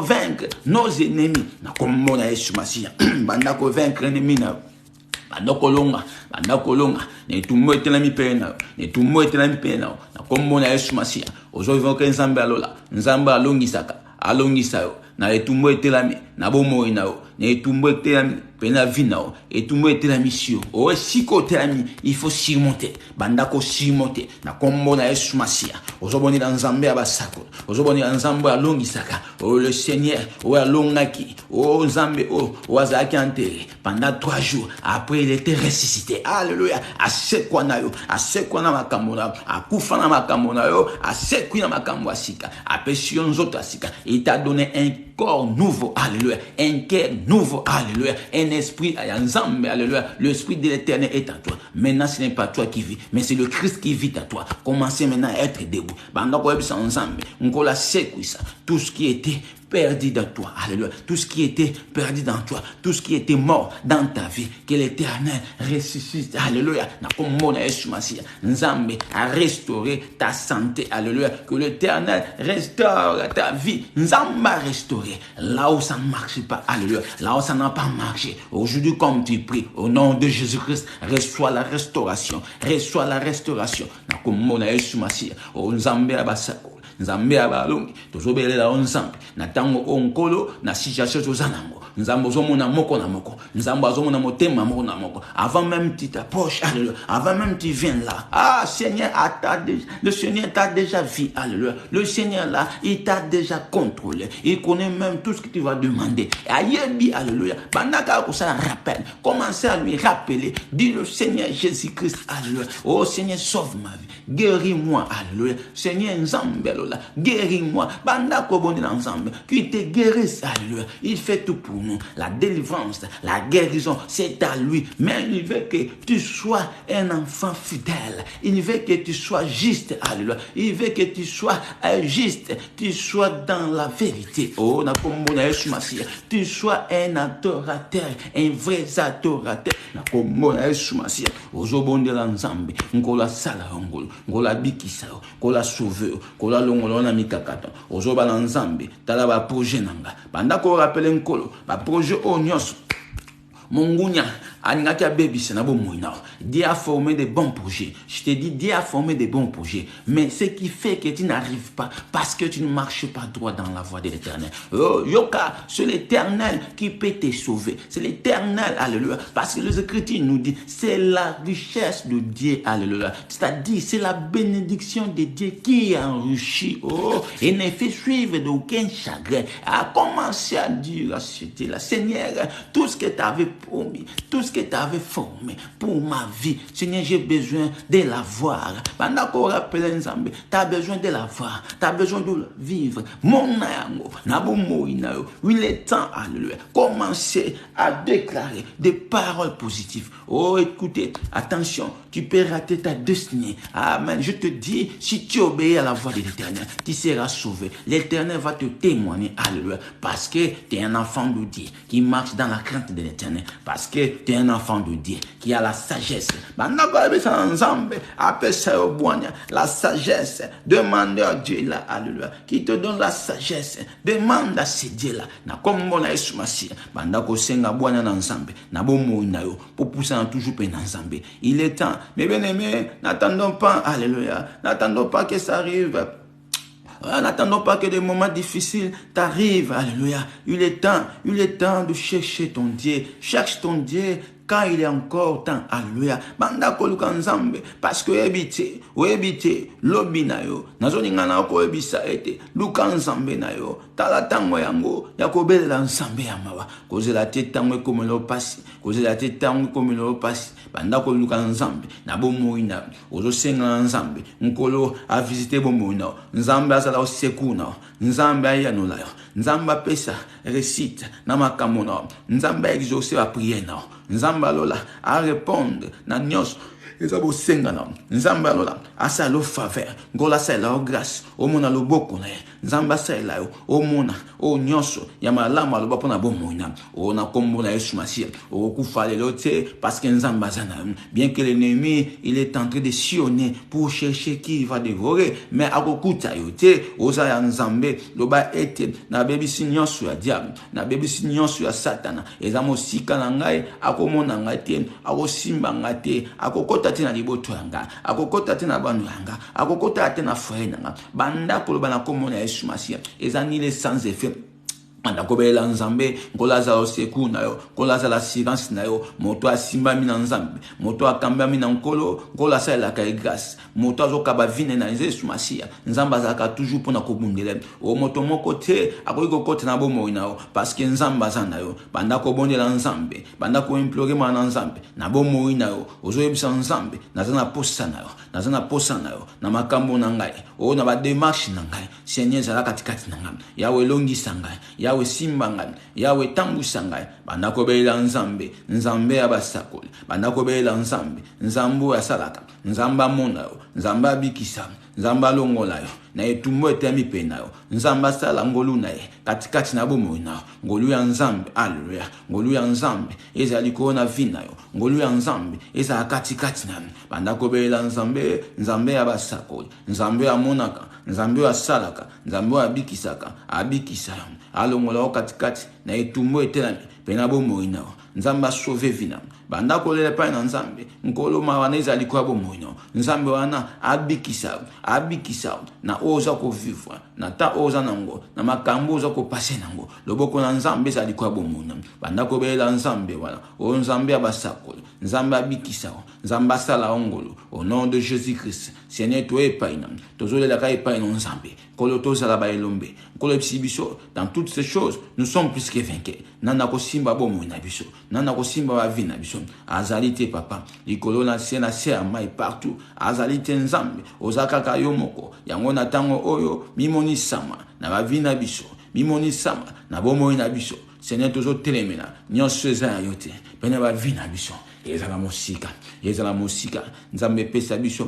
vaincre nos ennemis. Comme mon Yesu Masia. Bandako vaincre l'ennemi. Bandakolonga ne tumo etelami pena ne tumo etelami pena na kombo na Yesu Masia ozo ke nzambe alola nzambe alongisa yo na etumbo etelami na bomo inao ne etumbo etelami pena vinao etumbo etelami sio o siko telami il faut surmonter bandako surmonter na kombo na Yesu Masia ozo boni na nzambe abasako ozo boni na nzambe alongisaka o le Seigneur o alongaki o nzambe o wazaki enterré pendant 3 jours après il était ressuscité. Alléluia. Asekwana yo asekwana makambo na akufa na makambo na yo asekwina makambo asika apesi yo nzoto asika il t'a donné un corps nouveau. Alléluia. Un cœur nouveau. Alléluia. Un esprit ensemble. Alléluia. L'esprit de l'Éternel est en toi. Maintenant ce n'est pas toi qui vis mais c'est le Christ qui vit en toi. Commencez maintenant à être debout. Bandako ebisa ensemble ngola sekwisa tout ce qui était perdu dans toi. Alléluia. Tout ce qui était perdu dans toi, tout ce qui était mort dans ta vie, que l'Éternel ressuscite. Alléluia. Nzambe a restauré ta santé. Alléluia. Que l'Éternel restaure ta vie. Nzambe a restauré là où ça ne marche pas. Alléluia. Là où ça n'a pas marché. Aujourd'hui, comme tu pries, au nom de Jésus-Christ, reçois la restauration. Reçois la restauration. Nzambe abasako. Nzambe abalongi tozobelela ensemble na tango onkolo na situation tozanango nzambe ozomona moko na moko nzambe azomona motema moko na moko avant même tu t'approches. Alléluia. Avant même tu viens là, Seigneur le Seigneur t'a déjà vu. Alléluia. Le Seigneur là il t'a déjà contrôlé, il connaît même tout ce que tu vas demander. Ayebi. Alléluia. Bandaka ko ça rappelle, commencez à lui rappeler, dis le Seigneur Jésus-Christ. Alléluia. Oh Seigneur, sauve ma vie, guéris-moi. Alléluia. Seigneur Nzambe guéris-moi. Bandako boni ensemble qui te guérisse. Alléluia. Il fait tout pour nous. La délivrance, la guérison, c'est à lui. Mais il veut que tu sois un enfant fidèle. Il veut que tu sois juste. Alléluia. Il veut que tu sois juste. Tu sois dans la vérité. Oh, tu sois un adorateur, un vrai adorateur. Ozobonde l'ensemble. Ngola sala ngolo. Ngola bikisa. Ngola sauve. Ngola longo na mikakata. Ozoba l'ensemble. Tala ba projet nanga. Banda ko rappelle nkolo. Ba projet o nyos. Mongunya, Aningaka baby, c'est Dieu a formé des bons projets. Je te dis, Dieu a formé des bons projets. Mais ce qui fait que tu n'arrives pas, parce que tu ne marches pas droit dans la voie de l'Éternel. Oh, Yoka, c'est l'Éternel qui peut te sauver. C'est l'Éternel, alléluia. Parce que les Écritures nous disent, c'est la richesse de Dieu, alléluia. C'est-à-dire, c'est la bénédiction de Dieu qui enrichit. Oh, et ne fait suivre d'aucun chagrin. A commencé à dire à c'était la Seigneur, tout ce que tu avais promis, tout ce que tu avais formé pour ma vie, Seigneur, j'ai besoin de la voir. Pendant qu'on rappelle ensemble, tu as besoin de la voir, tu as besoin de le vivre. Mon amour, il est temps, alléluia, commencer à déclarer des paroles positives. Oh, écoutez, attention, tu peux rater ta destinée. Amen. Je te dis, si tu obéis à la voix de l'Éternel, tu seras sauvé. L'Éternel va te témoigner, alléluia, parce que tu es un enfant de Dieu qui marche dans la crainte de l'Éternel, parce que tu es un enfant de Dieu qui a la sagesse. La sagesse, demande à Dieu là, alléluia, qui te donne la sagesse. Demande à ce Dieu là. Na comme mon Yesu Masia, bandako senga bwana na nzambe, na bomo inayo, pour pousser toujours pe na nzambe. Il est temps, mes bien-aimés, n'attendons pas, alléluia, n'attendons pas que ça arrive. N'attendons pas que des moments difficiles t'arrivent, alléluia. Il est temps de chercher ton Dieu. Cherche ton Dieu quand il est encore temps, alléluia. Bandako lukanzambe, parce que ebite, lobinayo, nazoningana ko ebisa ete, lukanzambe nayo, talatango yango, yakobele la nzambe yamawa, koze la tetango komelo pasi, koze la tetango komelo pasi, bandako lukanzambe, na bomo ina, ozo senga nzambe, nkolo a visité bomo ina, nzambe asala osekuna, nzambe ayanola yo, nzambe pesa récite na makamona, nzambe exaucer la prière na. Nzamba lola a répondre na nyos ezabo senga na nzamba lola asa lo faveur ngola sa la grâce o mona lo boko na nzambe asala yo omona o nyonso ya malamu aloba mpona bomoi na o na kombo na Yesu Masiya okokufa lelo te parce que nzambe aza na yo. Bien que l'ennemi il est en train de sillonner pour chercher qui va dévorer, mais akokuta yo te oza ya nzambe loba ete na bebisi nyonso ya diable na bebisi nyonso ya satana eza mosika na ngai akomona ngai te akosimba ngai te akokota te na liboto ya ngai akokota te na bano ya ngai akokota te na foyer na ngai bandako loba na kombo na Yesu Masiya eza nile sans effet. Andakobela nzambe ngolaza oseku na yo ngolaza la silence na yo moto asimba mina nzambe moto akamba mina nkolo ngola sala ka grâce moto azokaba vine na Yesu Masiya nzamba azaka toujours pona kobundela o moto moko te akoyiko kote na bomoi na yo parce que nzamba azana yo bandako bondela nzambe bandako implorer mana nzambe na bomoi na yo ozoyebisa nzambe nazana posa na yo nazana posa na yo na makambo na ngai o na ba démarche na ngai Seigneur zala katikati na ngai yawe longisa ngai yawe simba ngai yawe tambusa ngai bandakobela nzambe nzambe abasakoli bandakobela nzambe nzambu asalaka nzamba mona yo nzamba abikisa nzamba longola yo na etumbo etemi pe na yo nzamba sala ngolu na ye katikati na bomoi na yo ngolu ya nzambe haleluya ngolu ya nzambe ezali kona vina yo ngolu ya nzambe eza katikati na bandakobela nzambe nzambe abasakoli nzambe amonaka nzambe asalaka nzambe abikisaka abikisa alongola o katikati na etumbo etelami pena bomoi na yo nzamba sauver vina bandako lele pa na nzambe nkolo mawana ezali kwa bomoi na nzambe wana abikisa na oza ko vivre na ta oza nango na makambo oza ko passer nango loboko na nzambe ezali kwa bomoi na bandako bela nzambe wala o nzambe abasakolo nzambe abikisa nzamba sala ongolo au nom de Jésus-Christ Seigneur toi epaina tozolela ka epaina nzambe kolo tozala ba elombe kolo biso dans toutes ces choses nous sommes plus que vainqueurs nana ko simba bomoi na biso nana ko simba ba vie na biso azalite papa likolo na sena se amai partout azalite nzambe ozakaka yo moko yango na tango oyo mimoni sama na ba vie na biso mimoni sama na bomoi na biso Seigneur tozo telemena nyonso eza yote pena ba vie na biso ezala mosika nzambe pesa biso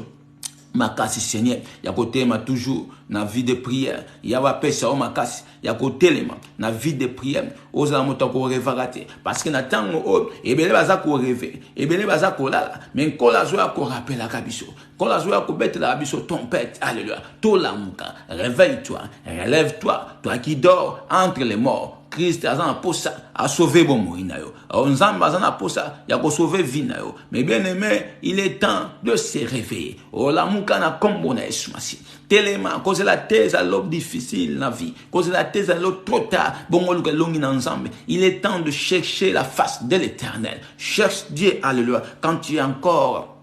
makasi Seigneur ya kotema toujours na vie de prière ya wa pesa o makasi ya kotelema na vie de prière oza moto ko revarate parce que na tango o ebele baza ko rêver ebele baza ko lala mais kola zo ya ko rappela kabiso kola zo ya ko betela biso tempête alléluia to lamuka réveille-toi relève-toi toi qui dors entre les morts Christ azana posa a sauver bomoi na yo nzamba azana posa ya ko sauver vie na yo mais bien aimé il est temps de se réveiller o la muka na kombo na Yesu Masiya telema cause la thèse à l'aube difficile na vie cause la thèse à l'aube trop tard bongo luka longi na nzambe il est temps de chercher la face de l'Éternel cherche Dieu alléluia quand tu es encore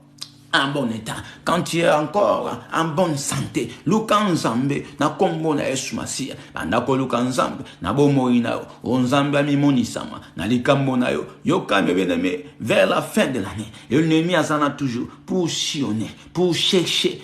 en bon état, quand tu es encore en bonne santé, luka nzambe na kombo na Yesu Masiya bandako luka nzambe na bomoi na yo nzambe amimonisama na likambo na yo yoka bien-aimé vers la fin de l'année l'ennemi azana toujours pour sillonner pour chercher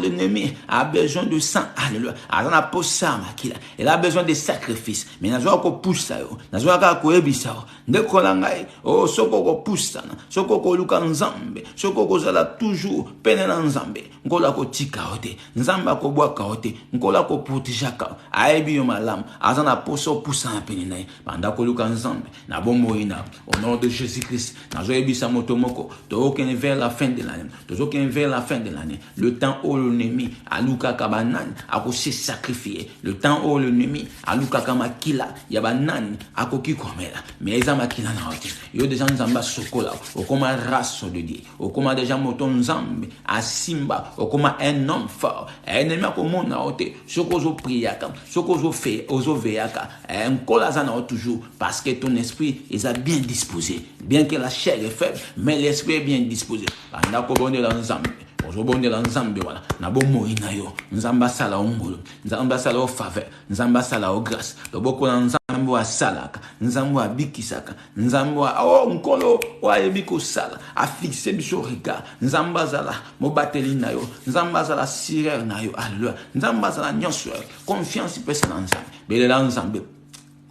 l'ennemi a besoin de sang alléluia azana posa makila il a besoin de sacrifices mais nazo ko poussa yo nazo ka ko ebisa yo ndeko la ngai soko ko poussa soko ko luka nzambe soko ko zala toujours pene na nzambe ngola ko tika ote nzamba ko bwaka ote ngola ko protejaka aibi yo malam azana poso poussa na pene nae banda ko luka nzambe na bomoi na au nom de Jésus-Christ nazo ebisa moto moko to ken vers la fin de l'année to ken vers la fin de l'année le temps où l'ennemi a luka kabanan a ko se sacrifier le temps où l'ennemi a luka kamakila ya banan a ko ki komela mais ezama kila na ote yo déjà nzamba sokola o koma race de Dieu o koma déjà moto nzambe asimba okoma un homme fort ennemi akomona ote sokozo priaka sokozo fe ozo veaka nkola zana toujours parce que ton esprit est bien disposé bien que la chair est faible mais l'esprit est bien disposé banda ko bondela nzambe ozobondela nzambe wala na bomoi na yo nzamba sala ongolo nzamba sala o faveur nzamba sala o grâce loboko na nzambe wa salaka nzambe wa bikisaka nzambe wa nkolo wa ebiko sala a fixer biso regard nzamba zala mobateli na yo nzamba zala sireur na yo alléluia nzamba zala nyonso confiance pesa na nzambe belela nzambe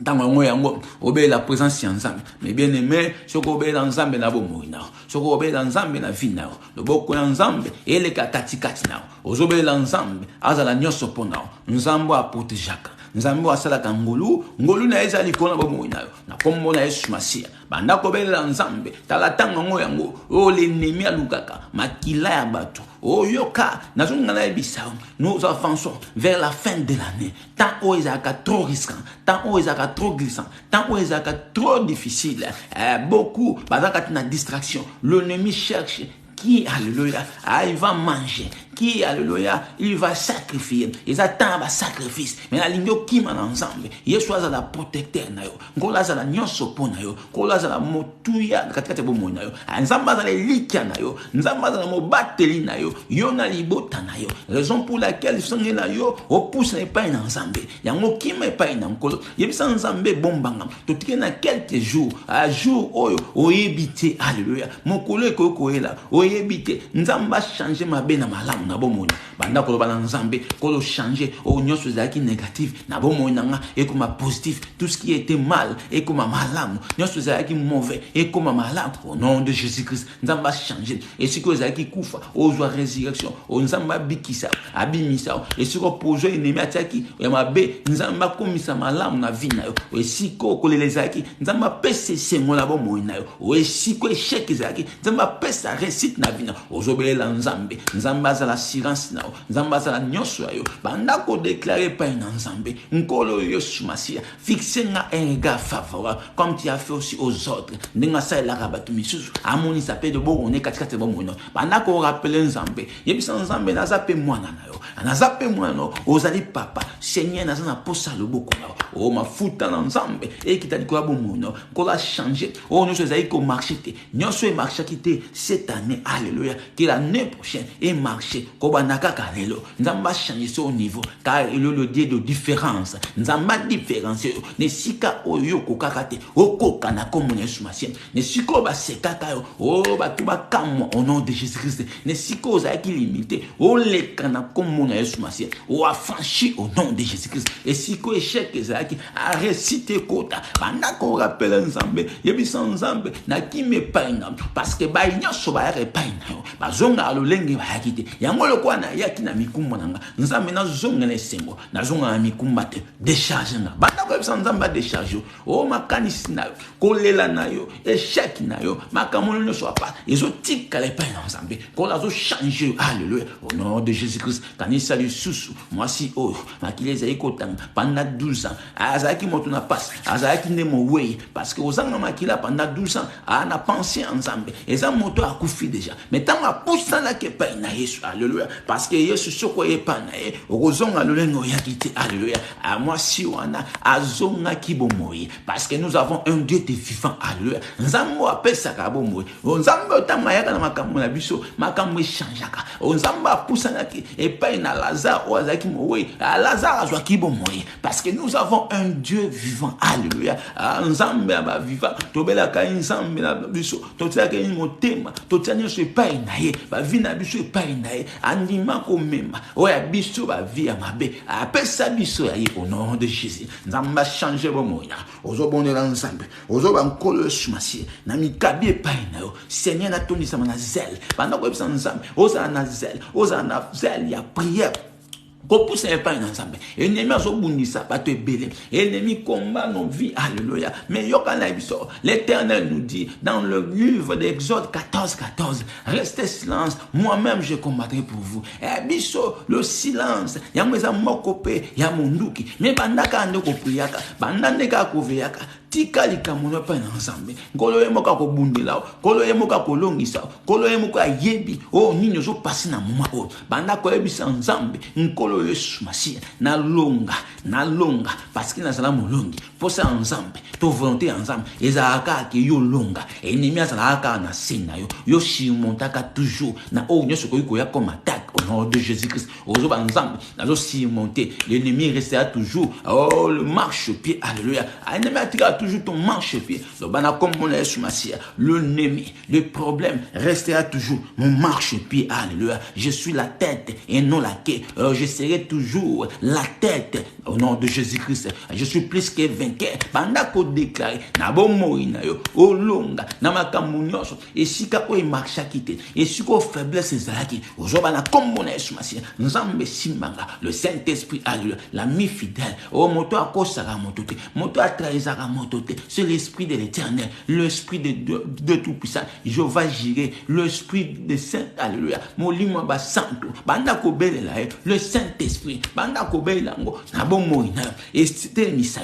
Tango yango obé la présence ensemble mais bien aimé soko obé ensemble na bomo na soko obé ensemble na vie na le boko ensemble et les katikati na ozobe ensemble azala nyoso pona nzambo a protejaka nzambo asala ngolu na ezali kona bomo na kombo na Yesu Masia banda ko bela nzambe tala tango yango o l'ennemi alukaka makila ya bato o yoka nazunga na ebisa nous avançons vers la fin de l'année tant o ezaka trop risquant tant o ezaka trop glissant tant o ezaka trop difficile beaucoup bazaka na distraction l'ennemi cherche qui, alléluia, il va manger, qui, alléluia, il va sacrifier. Ils attendent un sacrifice. Mais la ligne qui m'a ensemble, il soit à la protecteur, ngola za la nyoso pona yo, ngola za la motuya katikati bo mona yo. Nzamba za le likia na yo, nzamba za la mobateli na yo, yo na libota na yo. Raison pour laquelle songe na yo, o pousse na pas ensemble. Yango ki me pas na nkolo. Yebisa nzambe bombanga. Totike na quelques jours, à jour oyo o ebité, alléluia. Mokolo ekoko ela, o ebité. Nzamba changer ma be na malamu na bomoni. Banda ko bana nzambe, ko changer o nyoso za ki négatif na bomoni nga et comme positif. Tout ce qui était mal et comme malamu. Nyoso za ki mauvais et comme malamu. Au nom de Jésus-Christ, nzamba changer. Et si ko za ki kufa, o joie résurrection, o nzamba bikisa, abimisa. Et si ko pozo ennemi ataki, ya mabe nzamba komisa malamu na vie na yo. Et si ko les zaki, nzamba pese sengo na bomoni na yo. Et si ko échec zaki, nzamba pesa réussite na vie na. Ozobele la nzambe, nzamba za la silence na yo, nzamba za la nyoso yo. Banda ko déclarer pas na nzambe, nkolo yo sumasia, fixer nga un regard favorable comme tu as fait aussi aux autres. Ndinga sa la rabatu misusu, amoni s'appelle de bon on est katikati bomono. Banda ko rappeler nzambe, yebisa nzambe na zape mwana na yo. Na zape mwana ozali papa, Seigneur na zana posa le boko na. O mafuta na nzambe e kitali ko bomono, ko la changer. O nous ezali ko marcher te. Nyoso e marcher kité cette année, alléluia, que l'année prochaine et marcher ko banaka kanelo. Nzamba changer son niveau car il est le Dieu de différence. Nzamba différencier ne sika oyo ko kakate okoka na komune sumasien. Ne siko ba sekaka yo o ba tuba kamo au nom de Jésus-Christ. Ne siko za ki limité o le kana komune sumasien. O affranchi au nom de Jésus-Christ. Et siko échec ezaki a réciter kota. Banda ko rappelle nzambe, yebisa nzambe na ki me painga parce que ba nyoso ba repaina yo. Ba zonga lo lenge ba yakite. Yango lo kwa na yaki na mikumba nanga. Nzambe na zonga na sembo. Na zonga na mikumba te décharge nga. Banda ko yebisa nzambe décharge yo. O makanisi na yo, kolela na yo, échec na yo, makamono ne soit pas. Ils tika les pains nzambe. Ko la zo changer. Alléluia. Au nom de Jésus-Christ. Kanisa lu susu. Moi si oh, makile za ikotanga pendant 12 ans. Azaki moto na passe. Azaki ne mo way parce que ozanga makila pendant 12 ans, ana pensé ensemble. Eza moto a kufi déjà. Mais tant a pousse na ke pain na Yesu. Alléluia. Parce que Yesu soko e pa na e. Ozonga lolengo yakite. Alléluia. À moi si wana azonga kibomoye parce que nous avons un Dieu de vivant. Alléluia. Nzambo appelle ça kabomoye. Nzambo otama yaka na makambo na biso, makambo changeaka. Nzamba poussa na ki e pa na Lazare o azaki moye. Lazare azwa kibomoye parce que nous avons un Dieu vivant. Alléluia. Nzambe aba vivant. Tobela ka nzambe na biso. Totia ke motema, totia nyoso pa na ye. Ba vi na biso pa na ye. Anima ko mema. O ya biso ba vi ya mabe. Appelle ça biso ya ye au nom de Jésus. Nzamba changer bomoya. Ozobonela nzambe. Ozoba nkolo sumasie. Na mikabi pa na yo. Seigneur na toni sama na zèle. Pendant ko ebisa nzambe. Oza na zèle. Oza na zèle ya prière. Ko pousse pas ensemble. Ennemi azo bundisa bato ebele. Ennemi combat nos vies. Alléluia. Mais yokana biso. L'Éternel nous dit dans le livre d'Exode 14:14, restez silence, moi-même je combattrai pour vous. Et biso le silence. Yamweza mokope ya munduki. Mais bandaka ndeko priaka, bandandeka koveyaka. Tika likamono pa ensemble. Ngolo yemoka ko bundela, ngolo yemoka ko longisa, ngolo yemoka yebi. Oh nini zo passer na moma o. Banda ko yebisa nzambe, ngolo Yesu Masia na longa parce que na sala molongi. Pour ça ensemble, to volonté ensemble, ezaka ke yo longa. Ennemi azalaka na sena yo. Yo shimontaka toujours na o nyoso ko ya comme attaque. nom de Jésus-Christ. Ozoba nzambe, nazo surmonter. L'ennemi restera toujours. Oh, le marche-pied, alléluia. L'ennemi attirera toujours ton marche-pied. L'ennemi, le problème restera toujours mon marche-pied, alléluia. Je suis la tête et non la queue. Je serai toujours la tête au nom de Jésus-Christ. Je suis plus que vainqueur. Bandako déclaré, nabo moina yo, olonga, namakambu nyonso, esika o marcha kite, esika o faiblesse ezalaki, ozoba na kombo na Yesu Masiya, nzambe simbanga, le Saint-Esprit, alléluia, l'ami fidèle, oh moto akosaka motote, moto atrahisaka motote, c'est l'Esprit de l'Éternel, l'Esprit de Tout-Puissant, Jéhovah Jireh, l'Esprit de Saint, alléluia, molimo ba santo, bandako belela, le Saint-Esprit, bandako belango, nabo moina, et télémissa,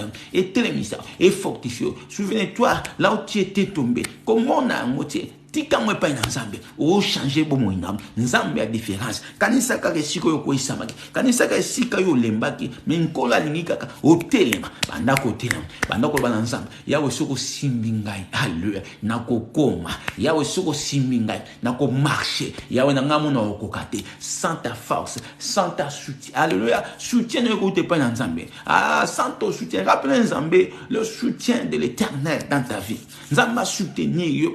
et fortifié. Souvenez-toi, là où tu étais tombé, comment on a moitié. Tika mwe pa nzambe o changer bo moina nzambe ya différence kanisa ka resiko yo ko isamaki kanisa ka sika yo lembaki me nkola lingika ka otelema banda ko telema banda ko bana nzambe yawe soko simbingai haleluya na kokoma yawe soko simbingai na ko marcher yawe na ngamu na okokate sans ta force sans ta soutien haleluya soutien ne ko te pa nzambe sans ton soutien rappelle nzambe le soutien de l'Éternel dans ta vie nzamba soutenir yo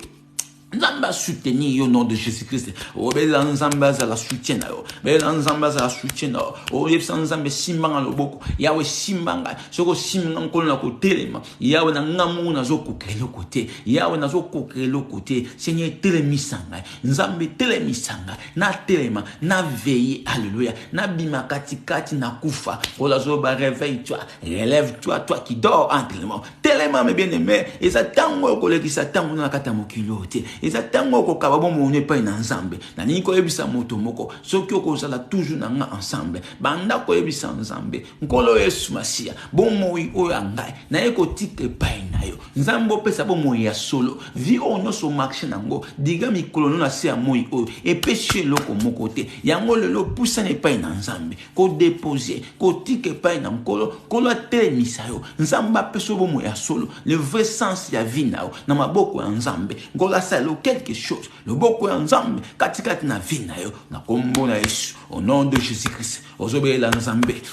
Nzamba soutenir au nom de Jésus-Christ. Oh, bela nzamba za la soutien yo. Bela nzamba za la soutien yo. Oh, yebsa nzambe simbanga loboko. Yawe simbanga. Soko simbanga nkolo na kotelema. Yawe na ngamu na zo kokelo kote. Yawe na zo kokelo kote. Seigneur telemisanga. Nzambe telemisanga. Na telema, na veiller. Alléluia. Na bima kati na kufa. Ola zo ba réveille-toi. Relève-toi, toi qui dors entre les morts. Telema mes bien-aimés. Et ça tango koleki sa tango na kata mokilote. Et ça tango ko kababo mo ne pa ina nzambe na ni ko yebisa moto moko soki okozala toujours na nga ensemble banda ko yebisa nzambe nkolo Yesu Masiya bon moi oyo ngai na eko tike pa ina yo nzambo pesa bon moi ya solo vi ono so marché nango diga mikolo na se ya moi oyo e péché loko moko te yango lelo pusa ne pa ina nzambe ko déposer ko tike pa ina nkolo kolo telemisa yo nzamba peso bon moi ya solo le vrai sens ya vie nao na maboko ya nzambe ngola quelque chose le boko ya nzambe katikati na vie na yo na kombo na Yesu au nom de Jésus-Christ ozobela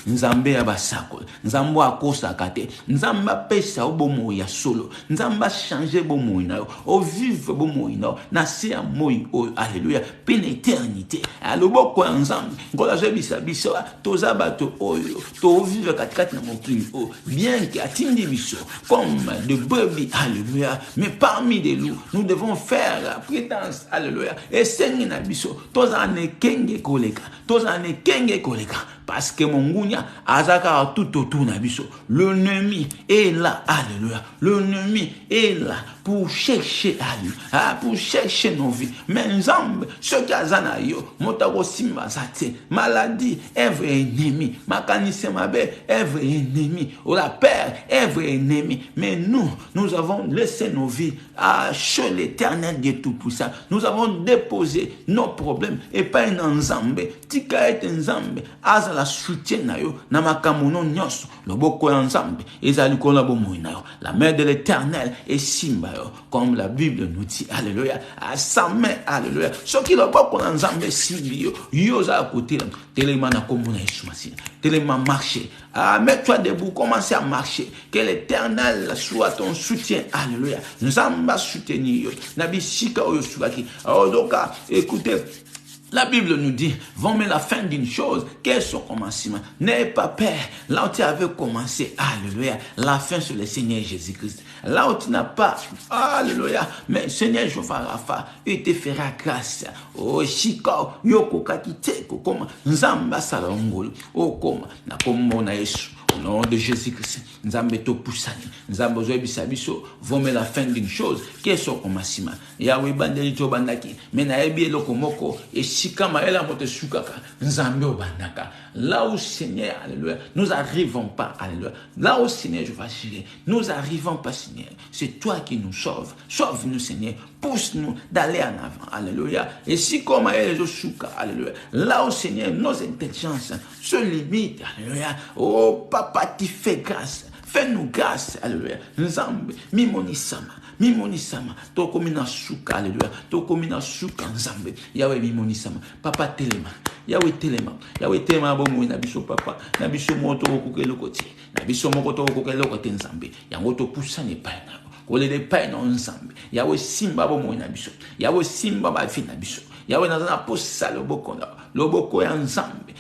nzambe ya basako nzambo akosa kate nzamba pesa obomo ya solo nzamba changer bomo na yo o vivre bomo na se ya moi o alléluia pene éternité alo boko ya nzambe ngola zebisa biso toza bato oyo to vivre katikati na mokili o bien que atindi biso comme de brebis alléluia mais parmi des loups nous devons faire la prétence alléluia et seigneur na biso toza ne kenge koleka parce que mongunya azaka tout autour na biso l'ennemi est là alléluia l'ennemi est là pour chercher pour chercher nos vies mais nzambe ce kazana yo motako simba zate maladie est vrai ennemi makanise mabe est vrai ennemi ou la peur est vrai ennemi mais nous avons laissé nos vies chez l'Éternel Dieu Tout-Puissant nous avons déposé nos problèmes et pas un nzambe tika et nzambe aza la soutien na yo na makamono nyonso loboko ya nzambe ezali kola bomoi na yo la main de l'Éternel est simba yo comme la Bible nous dit alléluia à sa main alléluia ce qui loboko na nzambe simbi yo za côté telema na kombo na Yesu Masiya telema marcher mets-toi debout commence à marcher que l'Éternel soit ton soutien alléluia nzamba soutenir yo na bisika oyo sukaki donc écoutez. La Bible nous dit, vont mais la fin d'une chose, quel est son commencement? N'aie pas peur. Là où tu avais commencé, alléluia, la fin sur le Seigneur Jésus-Christ. Là où tu n'as pas, alléluia, mais Seigneur Jéhovah Rapha, il te fera grâce. Oh, Shika, Yoko Kakite, Kokoma, Nzamba Salongolo, oh, Koma, Nakomo na Yesu. Au nom de Jésus-Christ, Nzambe to poussani, Nzambe zo ebisa biso, vome la fin d'une chose, qu'est-ce qu'on massima. Yahweh bandeli to bandaki, mena ebi eloko moko, et shikama ela mote sukaka, Nzambe obandaka. Là où Seigneur, alléluia, nous arrivons pas, alléluia. Là où Seigneur, je vais gérer, nous arrivons pas, Seigneur. C'est toi qui nous sauves. Sauve-nous, Seigneur. Pousse-nous d'aller en avant, alléluia. Et si comme elle est suka, alléluia. Là où Seigneur, nos intelligences se limitent, alléluia. Oh, Papa, tu fais grâce. Fais-nous grâce, alléluia. Nzambe, mimonisama, tokomina suka, alléluia. Tokomina suka, nzambe. Yahweh mimonisama. Papa telema, Yahweh telema bomo na biso papa na biso moto kokelo koti na biso moko to kokelo kote nzambe yango to pusane pa na kolele pa na nzambe Yahweh simba bomo na biso Yahweh simba ba fi na biso Yahweh na posa loboko ya nzambe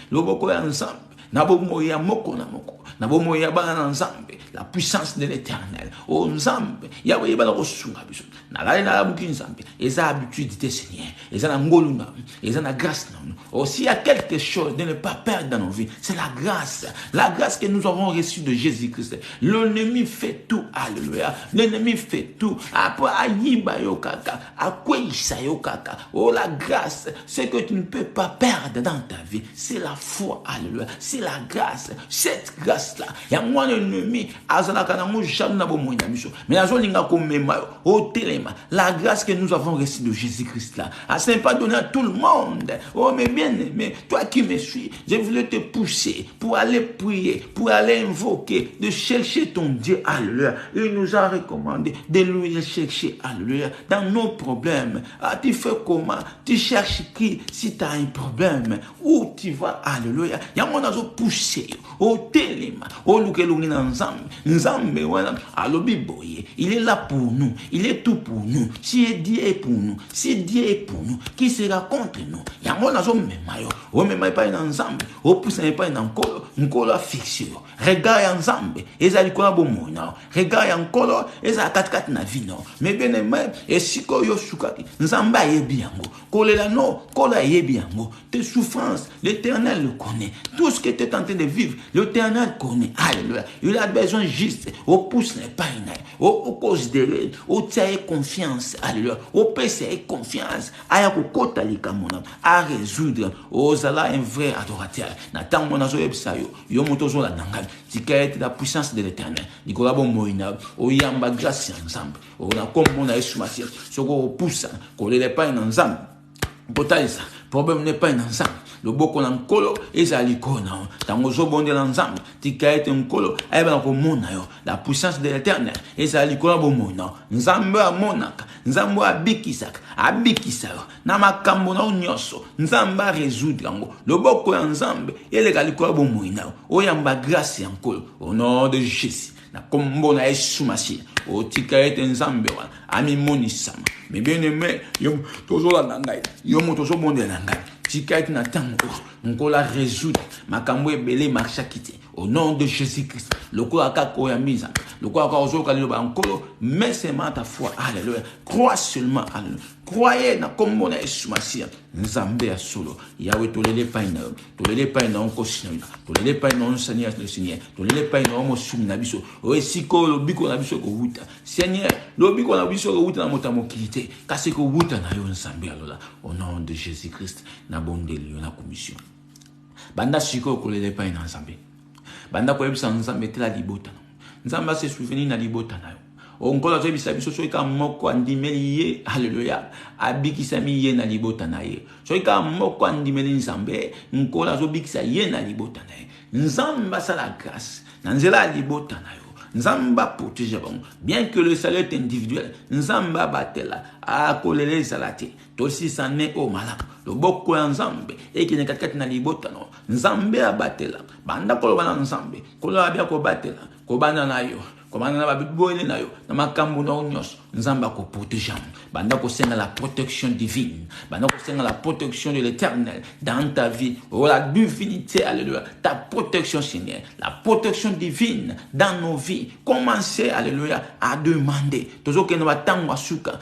na bomo ya moko na moko na bomo ya bana na nzambe la puissance de l'Éternel o nzambe Yahweh bala kosunga biso na la buki nzambe eza habitude de Seigneur eza na ngolu na eza na grâce na aussi il y a quelque chose de ne pas perdre dans nos vies c'est la grâce que nous avons reçue de Jésus-Christ. L'ennemi fait tout, alléluia, l'ennemi fait tout après ayiba yo kaka akweisa yo kaka oh la grâce c'est que tu ne peux pas perdre dans ta vie c'est la foi, alléluia, c'est la grâce, cette grâce là ya mwana ennemi azalaka na mo jamais na bo moina biso mais azolinga ko mema o telema la grâce que nous avons reçue de Jésus-Christ là ce n'est pas donné à tout le monde. Oh mais bien aimé, toi qui me suis, je voulais te pousser pour aller prier, pour aller invoquer, de chercher ton Dieu, alléluia. Il nous a recommandé de lui chercher, alléluia, dans nos problèmes. Ah, tu fais comment? Tu cherches qui si tu as un problème? Où tu vas, alléluia. Il y a mon azo poussé, au téléma, au lukelungi nzambe, alobi boye. Il est là pour nous, il est tout pour nous. Si Dieu est pour nous, si Dieu est pour nous, qui sera contre nous? Il y a mon azo memayo, o memayo pa ina nzambe, o pousse pa ina nkolo affliction. Regarde ya nzambe, eza likola bomona. Regarde ya nkolo, eza katikati na vino. Mais bien aimé, esiko yo sukaki, nzamba yebi yango. Kolela no, kola yebi yango. Tes souffrances, l'Éternel le connaît. Tout ce que tu es en train de vivre, l'Éternel connaît. Alléluia. Il a besoin juste, au pousse n'est pas ina, au cause de lui, au tiaye confiance. Alléluia. Au pèse confiance. Aya kokota likamona, à résoudre. Ozala un vrai adorateur. Natang monazo yebsayo, yo motozo la nangal. Tikaete la puissance de l'Éternel. Nikola bon moina, o yamba grâce ensemble. O na comme mona esumasi, soko poussa, kolele pa ensemble. Botalisa, problème n'est pas ensemble. Le boko na nkolo ezali kona tango zo bonde na nzambe tikaete nkolo ayeba ko mona yo la puissance de l'Éternel ezali kona bo mona nzambe amonaka nzambe abikisaka yo na makambo na nyonso nzambe résoudre ngo le boko ya nzambe eleka likolo bo mona oyamba grâce ya nkolo au nom de Jésus na kombo na Yesu Masiya o tikaete nzambe wa ami monisama mais bien aimé yo tozo la nangai yo motozo bonde na ngai tikaete na tango ngola résoudre makambo ebele marchakite au nom de Jésus-Christ le ko akako ya miza le ko akako zo kalilo ba nkolo mais c'est ma ta foi alléluia crois seulement alléluia croyez na kombo na Yesu Masiya nzambe ya solo Yahweh tolele paina onko sinona tolele paina on Seigneur le Seigneur tolele paina on mosumi na biso o esiko lobiko na biso ko huta Seigneur lobiko na biso ko huta na motamo kilite kasi ko huta na yo nzambe alola au nom de Jésus-Christ na bondeli yo na commission banda siko kolele paina nzambe banda ko yebisa nzambe tela libota nzamba se souvenir na libota na yo onkola zo bisa biso soika moko andimeli ye haleluya abikisa mi ye na libota na ye soika moko andimeli nzambe nkola zo bikisa ye na libota na ye nzamba sala grâce na nzela libota na yo nzamba protéger bon bien que le salut est individuel nzamba batela a kolele salati to si sané o malak lo boko ya nzambe ekine katikati na libota no nzambe abatela banda koloba na nzambe koloba bia ko batela ko bana na yo komanda na babiboyele na yo na makambo na nyos nzamba ko protéger banda ko senga la protection divine banda ko senga la protection de l'Éternel dans ta vie oh la divinité alléluia ta protection Seigneur la protection divine dans nos vies commencez alléluia à demander tozo ke na batango asuka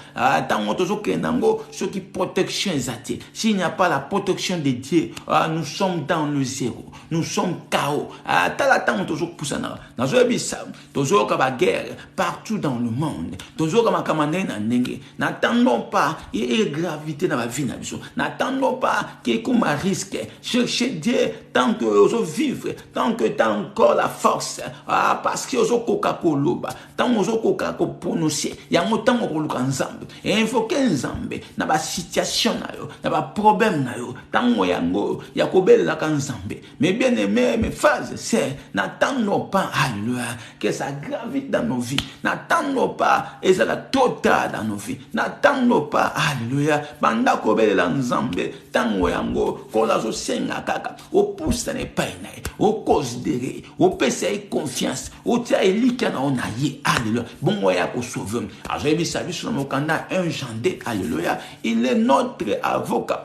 tango tozo ke nango ce qui protection ezati s'il n'y a pas la protection de Dieu nous sommes dans le zéro nous sommes KO tala tango tozo pusana nazo ebisa tozo ba guerre partout dans le monde toujours comme kamane na ndenge n'attendons pas et gravité dans la vie na biso n'attendons pas que comme risque chercher Dieu tant que oso vivre tant que t'as encore la force parce que oso koka koloba tant oso koka ko prononcer ya motango ko luka nzambe et invoquer nzambe na ba situation na yo na ba problème na yo tango yango ya kobela ka nzambe mais bien aimé mes frères c'est n'attendons pas alléluia que ça vite dans nos vies n'attendons pas et ça la total dans nos vies. N'attendons pas, alléluia, banda kobelela nzambe, tango yango, kolazo senga kaka, o pousse ne painae, o considérer, o pesa confiance, o tia elika na onaye, alléluia, bon moya ko sauver. Alors j'ai vu ça sur mon canal 1 Jean 2, alléluia, il est notre avocat.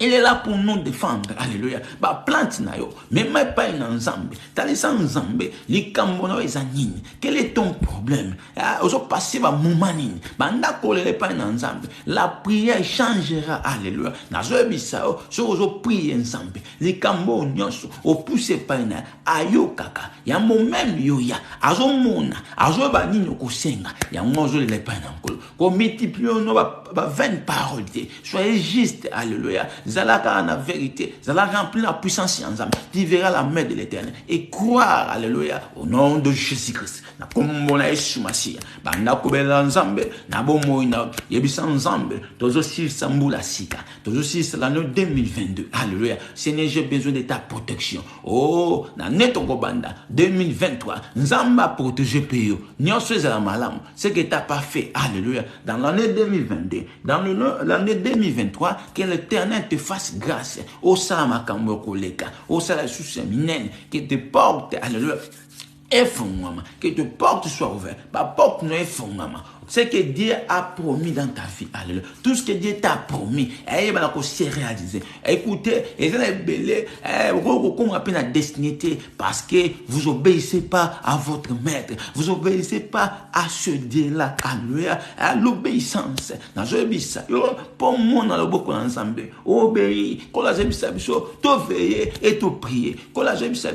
Il est là pour nous défendre. Alléluia. Ba plante na yo. Mais pas une ensemble. T'as les ensemble. Les cambono et anines. Quel est ton problème? Oso passer ba moumanine. Banda kole pas une ensemble. La prière changera. Alléluia. Na zo bisao. So oso prier ensemble. Les cambo nyonso. O pousse pas une. Ayo kaka. Ya mo même yo ya. Azo mona. Azo ba nino ko senga. Ya mozo le pas une. Ko multiplier no ba 20 paroles. Soyez juste. Alléluia. Zalaka la vérité, Zalaka remplir la puissance ensemble. Tu verras la main de l'Éternel et croire, alléluia, au nom de Jésus-Christ. Na kombona Yesu Masia, banda kobela ensemble, na bomo ina, yebisa ensemble, tozo si sambula sika, tozo si l'année 2022. Alléluia. Seigneur, j'ai besoin de ta protection. Oh, na neto banda 2023, nzamba protéger peyo. Nyonso ezala malamu, ce que t'as pas fait. Alléluia. Dans l'année 2022, dans l'année 2023, que l'Éternel te fasse grâce. Au salama kambo koleka, au salama sous-séminaire, qui te porte, alléluia, effondrement, que te porte soit ouvert, pas porte non effondrement. Ce que Dieu a promis dans ta vie, alléluia. Tout ce que Dieu t'a promis, il va se réaliser. Écoutez, et ça est belé, on appelle la destinité parce que vous obéissez pas à votre maître, vous obéissez pas à ce Dieu-là, alléluia, à l'obéissance. Dans l'obéissance, pour moi dans le beaucoup ensemble, obéir, quand la j'aime ça, tout veiller et tout prier. Quand la j'aime ça,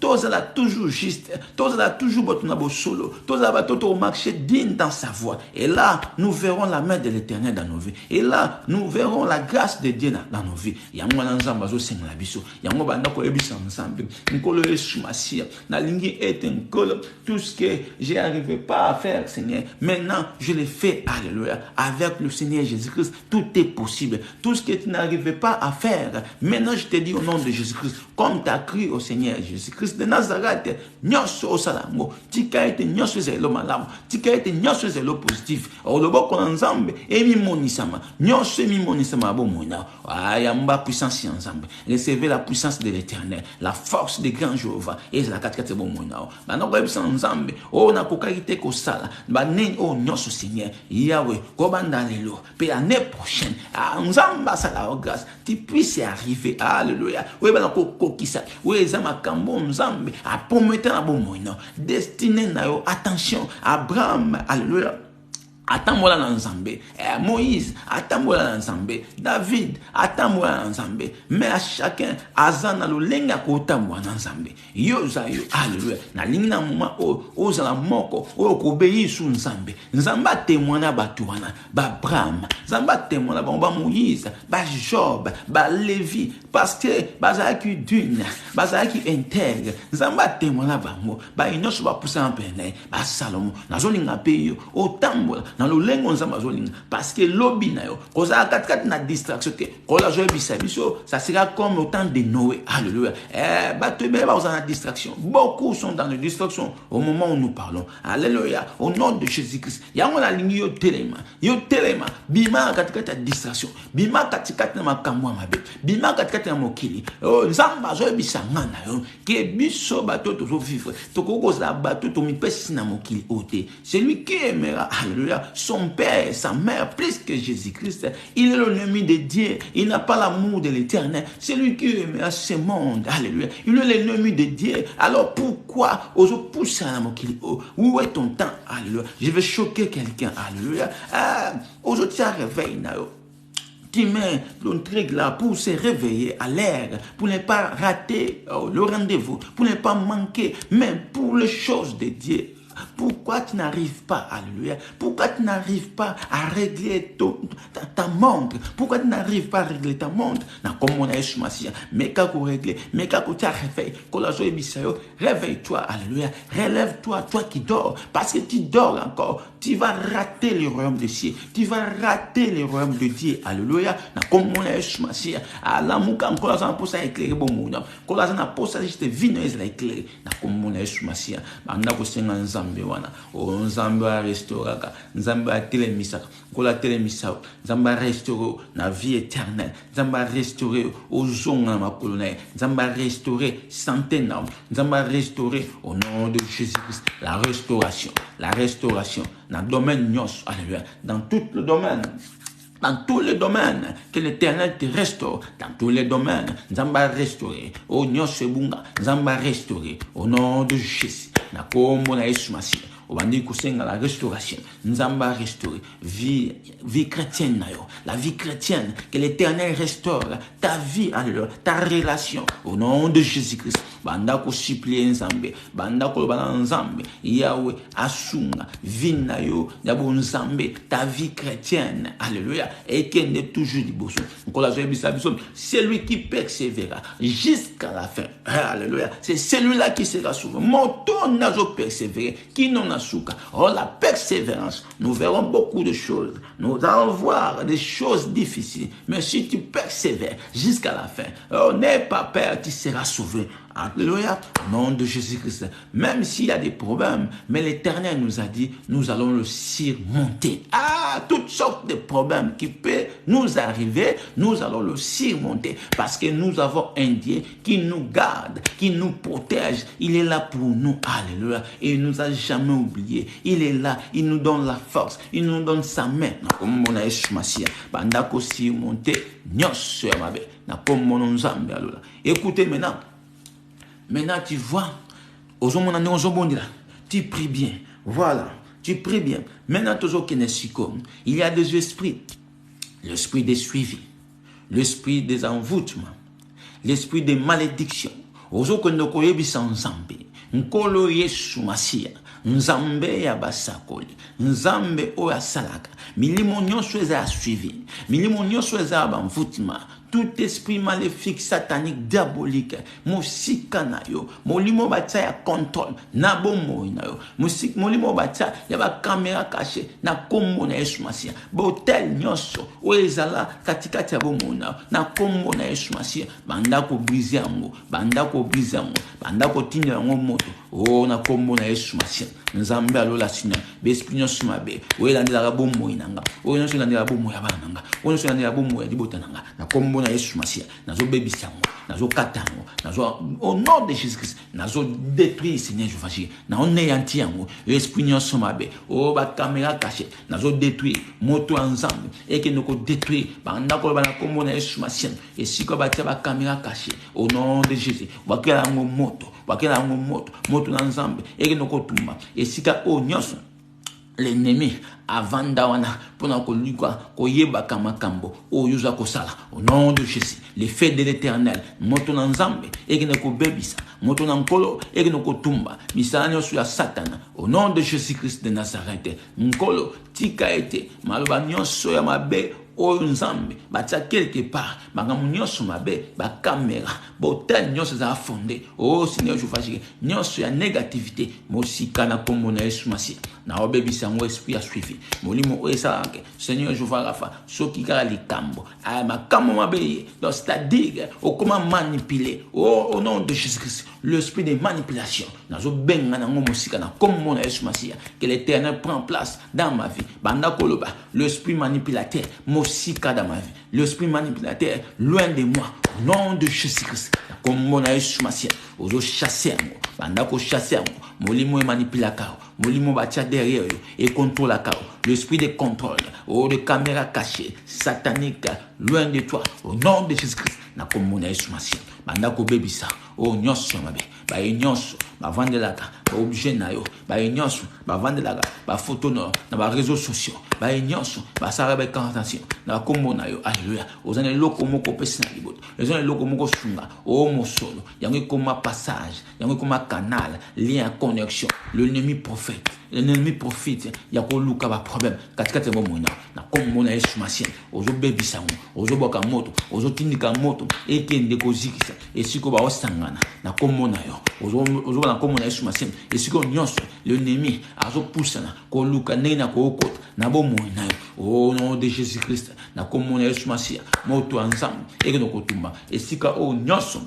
tout ça toujours juste, tout ça toujours bon solo, tout ça tout marcher digne dans sa voie. Et là, nous verrons la main de l'Éternel dans nos vies. Et là, nous verrons la grâce de Dieu dans nos vies. Yango nzamba zo senga biso. Yango banda ko ebisa ensemble. Nkolo Yesu Masia. Na lingi est nkolo. Tout ce que j'ai arrivé pas à faire, Seigneur. Maintenant, je le fais. Alléluia. Avec le Seigneur Jésus-Christ, tout est possible. Tout ce que tu n'arrivais pas à faire. Maintenant, je te dis au nom de Jésus-Christ, comme tu as cru au Seigneur Jésus-Christ de Nazareth, nyoso osalango. Tika ete nyoso zelo malamu. Tika ete nyoso zelo positif. Olobo ensemble et mi monisama. Nyonso mi monisama bon mona. Ayamba puissance ensemble. Recevez la puissance de l'Éternel, la force de grand Jéhovah et la 4 bon mona. Maintenant ko ensemble. O na kokarité ko sala. Ba nen o nyonso Seigneur. Yahweh ko banda lelo. Pe l'année prochaine, nzamba sala grâce. Tu puisses arriver. Alléluia. Oui ba ko kisa. Oui zama kambo nzambe. A promettre na bon mona. Destiné na yo. Attention. Abraham. Alléluia. Attends-moi dans Nzambe. Moïse, attends-moi dans Nzambe. David, attends-moi dans Nzambe. Mais à chacun, azan na lo lenga ko tamwa dans Nzambe. Yo za yo, alléluia. Na linga moment o za la moko, o ko obéir sous Nzambe. Nzamba témoigna ba tuana, ba Abraham. Nzamba témoigna ba Moïse, ba Job, ba Lévi, parce que ba za qui d'une, ba za qui intègre. Nzamba témoigna ba mo, ba inoso ba poussa en peine, ba Salomon. Na zo linga pe yo, o tambola. Dans le lengo nzamba zolinga parce que lobby na yo koza 4 na distraction que kola jo bisabiso ça sera comme au temps de Noé. Alléluia. Batebe ba na distraction, beaucoup sont dans la distraction au moment où nous parlons. Alléluia. Au nom de Jésus-Christ, yango na lingi yo telema bima 4 distraction, bima 4 na makamwa mabe, bima 4 na mokili. Nzamba zo bisanga na yo ke biso bato to vivre to kokoza bato to mipesi na mokili ote. Celui qui aimera, alléluia, son père, sa mère, plus que Jésus-Christ, il est l'ennemi de Dieu. Il n'a pas l'amour de l'Éternel. C'est lui qui aime ce monde. Alléluia. Il est l'ennemi de Dieu. Alors pourquoi ose pousser à la moquille? Où est ton temps? Alléluia. Je vais choquer quelqu'un. Alléluia. Ose tiens réveil. Qui met l'intrigue là pour se réveiller à l'air, pour ne pas rater le rendez-vous, pour ne pas manquer, même pour les choses de Dieu. Pourquoi tu n'arrives pas, alléluia? Pourquoi tu n'arrives pas à régler ta montre? Pourquoi tu n'arrives pas à régler ta montre? Comme on a eu mais quand on règle, mais quand tu as réveillé, réveille-toi, alléluia. Relève-toi, toi qui dors, parce que tu dors encore. Tu vas rater le royaume de Dieu. Tu vas rater le royaume de Dieu, alléluia. Comme on a eu à la mouka, on a pour ça éclairer bon monde. Quand on a pour ça juste vino, il éclairé. Comme on a eu on a nzambe wana o nzambe a restauraka nzambe a telemisaka kola telemisa nzambe a restaurer na vie éternelle nzambe a restaurer ozonga na makolo na ye nzambe a restaurer santé na nzambe a restaurer au nom de Jésus-Christ la restauration dans le domaine nyos alléluia dans tout le domaine. Dans tous les domaines, que l'Éternel te restaure. Dans tous les domaines, Nzamba restaurer. Oh, Nyosebunga, Nzamba restaurer. Au nom de Jésus. Nakomo na Yesu Masi. Obandi kusenga la restauration. Nzamba restaurer. Vie chrétienne na yo. La vie chrétienne. Que l'Éternel restaure ta vie, alors, ta relation. Au nom de Jésus-Christ. Banda ko supplie Nzambe. Banda ko bana Nzambe. Yahweh asunga. Vina yo. Yabo Nzambe. Ta vie chrétienne. Alléluia. Et qui est toujours du beau. C'est lui qui persévérera jusqu'à la fin. Alléluia. C'est celui-là qui sera sauvé. Monton n'a pas persévéré. Qui n'en a souka. Oh, la persévérance. Nous verrons beaucoup de choses. Nous allons voir des choses difficiles. Mais si tu persévères jusqu'à la fin, oh, n'aie pas peur, tu seras sauvé. Alléluia, au nom de Jésus-Christ. Même s'il y a des problèmes, mais l'Éternel nous a dit, nous allons le surmonter. Toutes sortes de problèmes qui peuvent nous arriver, nous allons le surmonter. Parce que nous avons un Dieu qui nous garde, qui nous protège. Il est là pour nous. Alléluia. Et il ne nous a jamais oubliés. Il est là, il nous donne la force, il nous donne sa main. Comme on a surmonté, écoutez maintenant. Maintenant, tu vois, tu pries bien. Voilà, tu pries bien. Maintenant, il y a des esprits. L'esprit des suivis, l'esprit des envoûtements, l'esprit des malédictions. Nzambe ya basakoli, Nzambe o ya salaka, milimo nyonso eza suivi, milimo nyonso eza banvutima, tout esprit maléfique, satanique, diabolique, musika na yo, molimo batia ya contrôle, na bomo na yo, molimo batia ya ba caméra cachée, na kombo na Yesu Masia, botel nyonso, o ezala katikati ya bomo na kombo na Yesu Masia, banda ko briser yango, banda ko tinda yango moto, o na kombo na Yesu Masia. Nzambe alola sina besprit nyonso mabe oyelandela bomo inanga oyo nyonso landela bomo ya bana nanga oyo nyonso landela bomo ya libota nanga na kombo na Yesu Masia nazo bebisango nazo katango nazo au nom de Jésus-Christ nazo détruire Seigneur Jéhovah na oneyanti yango esprit nyonso mabe o ba caméra cachée nazo détruire moto ensemble et que noko détruire banda ko bana kombo na Yesu Masia et siko ba tia ba caméra cachée au nom de Jésus bakela ngo moto na nzambe et que noko tumba et sika o nyonso l'ennemi avant d'awana pour na kolikwa koyeba kamakambo o yuza kosala au nom de Jésus les faits de l'Éternel moto na nzambe et que noko bebisa moto na nkolo et que noko tumba misala nyonso ya satana au nom de Jésus-Christ de Nazareth nkolo tika ete maloba nyonso ya mabe o nzambe batia quelque part makambo nyonso mabe ba caméra botel nyonso za fondé oh Seigneur Jéhovah nyonso ya négativité mosika na kombo na Yesu Masia na obebisa ngo esprit a suivi molimo o esalake Seigneur Jéhovah Rafa soki kala likambo makambo mabe donc c'est-à-dire au comment manipuler au nom de Jésus-Christ l'esprit de manipulation nazo benga na ngo mosika na kombo na Yesu Masia que l'Éternel prend place dans ma vie banda koloba l'esprit manipulateur mosika dans ma vie l'esprit manipulateur loin de moi au nom de Jésus-Christ comme mon Yesu Masia ozo chasser ngo banda ko chasser ngo molimo manipulaka molimo batia derrière et contrôle la kao l'esprit de contrôle oh de caméra cachée satanique loin de toi au nom de Jésus-Christ na comme mon Yesu Masia banda ko bebisa oh nyonso mabe ba nyonso ba vandelaka ba objet na yo ba nyonso ba vandelaka ba photo na ba réseaux sociaux ba nyonso ba sala ba cantation na kombo na yo alléluia ozane loko moko pesa na liboto ozane loko moko sunga oh mosolo yango comme passage yango comme canal lien connexion l'ennemi prophète l'ennemi profite ya ko luka ba problème katikati ya mona na kombo na Yesu Masia ozo bebisa ozo boka moto ozo tindika moto ekende ko zikisa esiko ba osangana na kombo na yo ozo na kombo na Yesu Masia esiko nyonso l'ennemi azo poussana ko luka nena ko okota na bo mona yo au nom de Jésus-Christ na kombo na Yesu Masia moto ensemble ekeno ko tumba esika o nyonso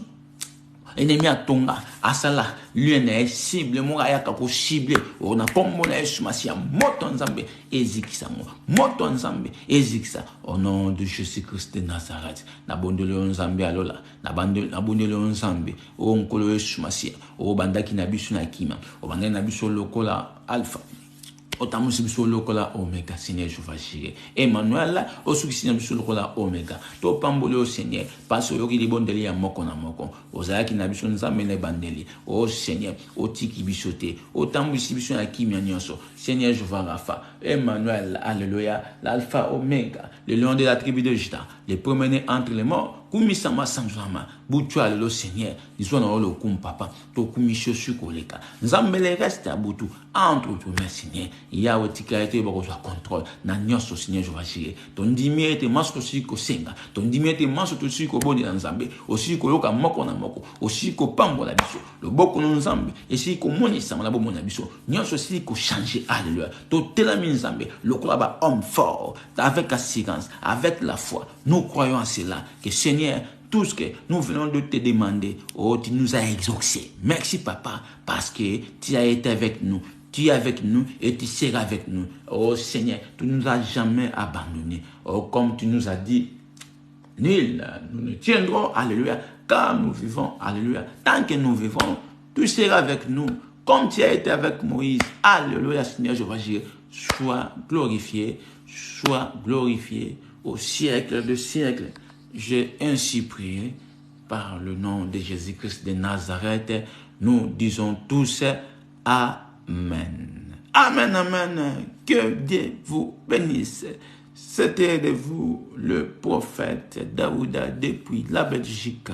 ennemi atonga asala lui na cible mo ayaka ko cible on a kombo na Yesu Masia moto nzambe ezikisa moto nzambe ezikisa au nom de Jésus-Christ de Nazareth na bondelo nzambe alola na bondelo nzambe o nkolo Yesu Masia o bandaki na biso na kima o bandaki na biso lokola alpha otamusi biso lokola omega Seigneur Jéhovah Jireh Emmanuel osukisi biso lokola omega to pambole au Seigneur parce yoki libondeli ya moko na moko ozalaki na biso nzambe na bandeli o Seigneur otiki biso te otambusi biso na kimia nyonso Seigneur Jéhovah Rapha Emmanuel alléluia l'alpha omega le lion de la tribu de Juda le premier entre les morts kumisama sanzama butu alelo Seigneur disons na le kum papa to kumisho sukoleka nzambe le reste abutu entre tes mains Seigneur Yahweh tikarete bako soit contrôle na nyonso Seigneur Jéhovah Jireh ton dimie te maso si ko senga ton dimie te maso to si ko boni na nzambe aussi ko yoka moko na moko aussi ko pambola biso le boko na nzambe et si ko monisa na bo mona biso nyonso si ko changer alléluia to telami nzambe le kola ba homme fort avec assurance avec la foi nous croyons en cela que Seigneur tout ce que nous venons de te demander, oh, tu nous as exaucé. Merci, Papa, parce que tu as été avec nous. Tu es avec nous et tu seras avec nous. Oh, Seigneur, tu ne nous as jamais abandonnés. Oh, comme tu nous as dit, nul, nous ne tiendrons, alléluia, car nous vivons, alléluia. Tant que nous vivons, tu seras avec nous. Comme tu as été avec Moïse, alléluia, Seigneur, je vais dire, sois glorifié au siècle de siècles. J'ai ainsi prié par le nom de Jésus-Christ de Nazareth. Nous disons tous Amen. Amen, amen. Que Dieu vous bénisse. C'était de vous le prophète Daouda depuis la Belgique.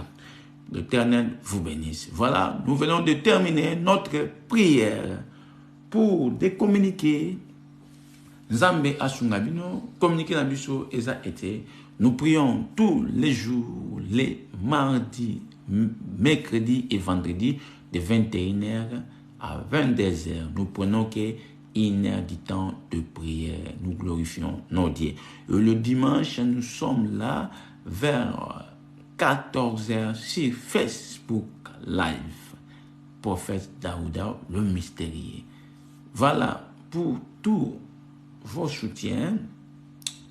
L'Éternel vous bénisse. Voilà, nous venons de terminer notre prière pour décommuniquer. Nzambe asungabino, communiquer la biso eza été. Nous prions tous les jours, les mardis, mercredis et vendredis, de 21h à 22h. Nous prenons une heure du temps de prière. Nous glorifions nos dieux. Et le dimanche, nous sommes là vers 14h sur Facebook Live. Prophète Daouda, le mystérieux. Voilà, pour tous vos soutiens,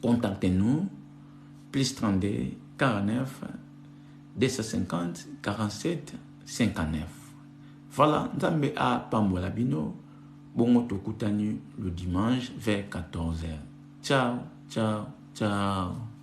contactez-nous. Plus 32 49 250 47 59. Voilà, Nzambe a Pambola Bino. Bongo tokutani le dimanche vers 14h. Ciao, ciao, ciao.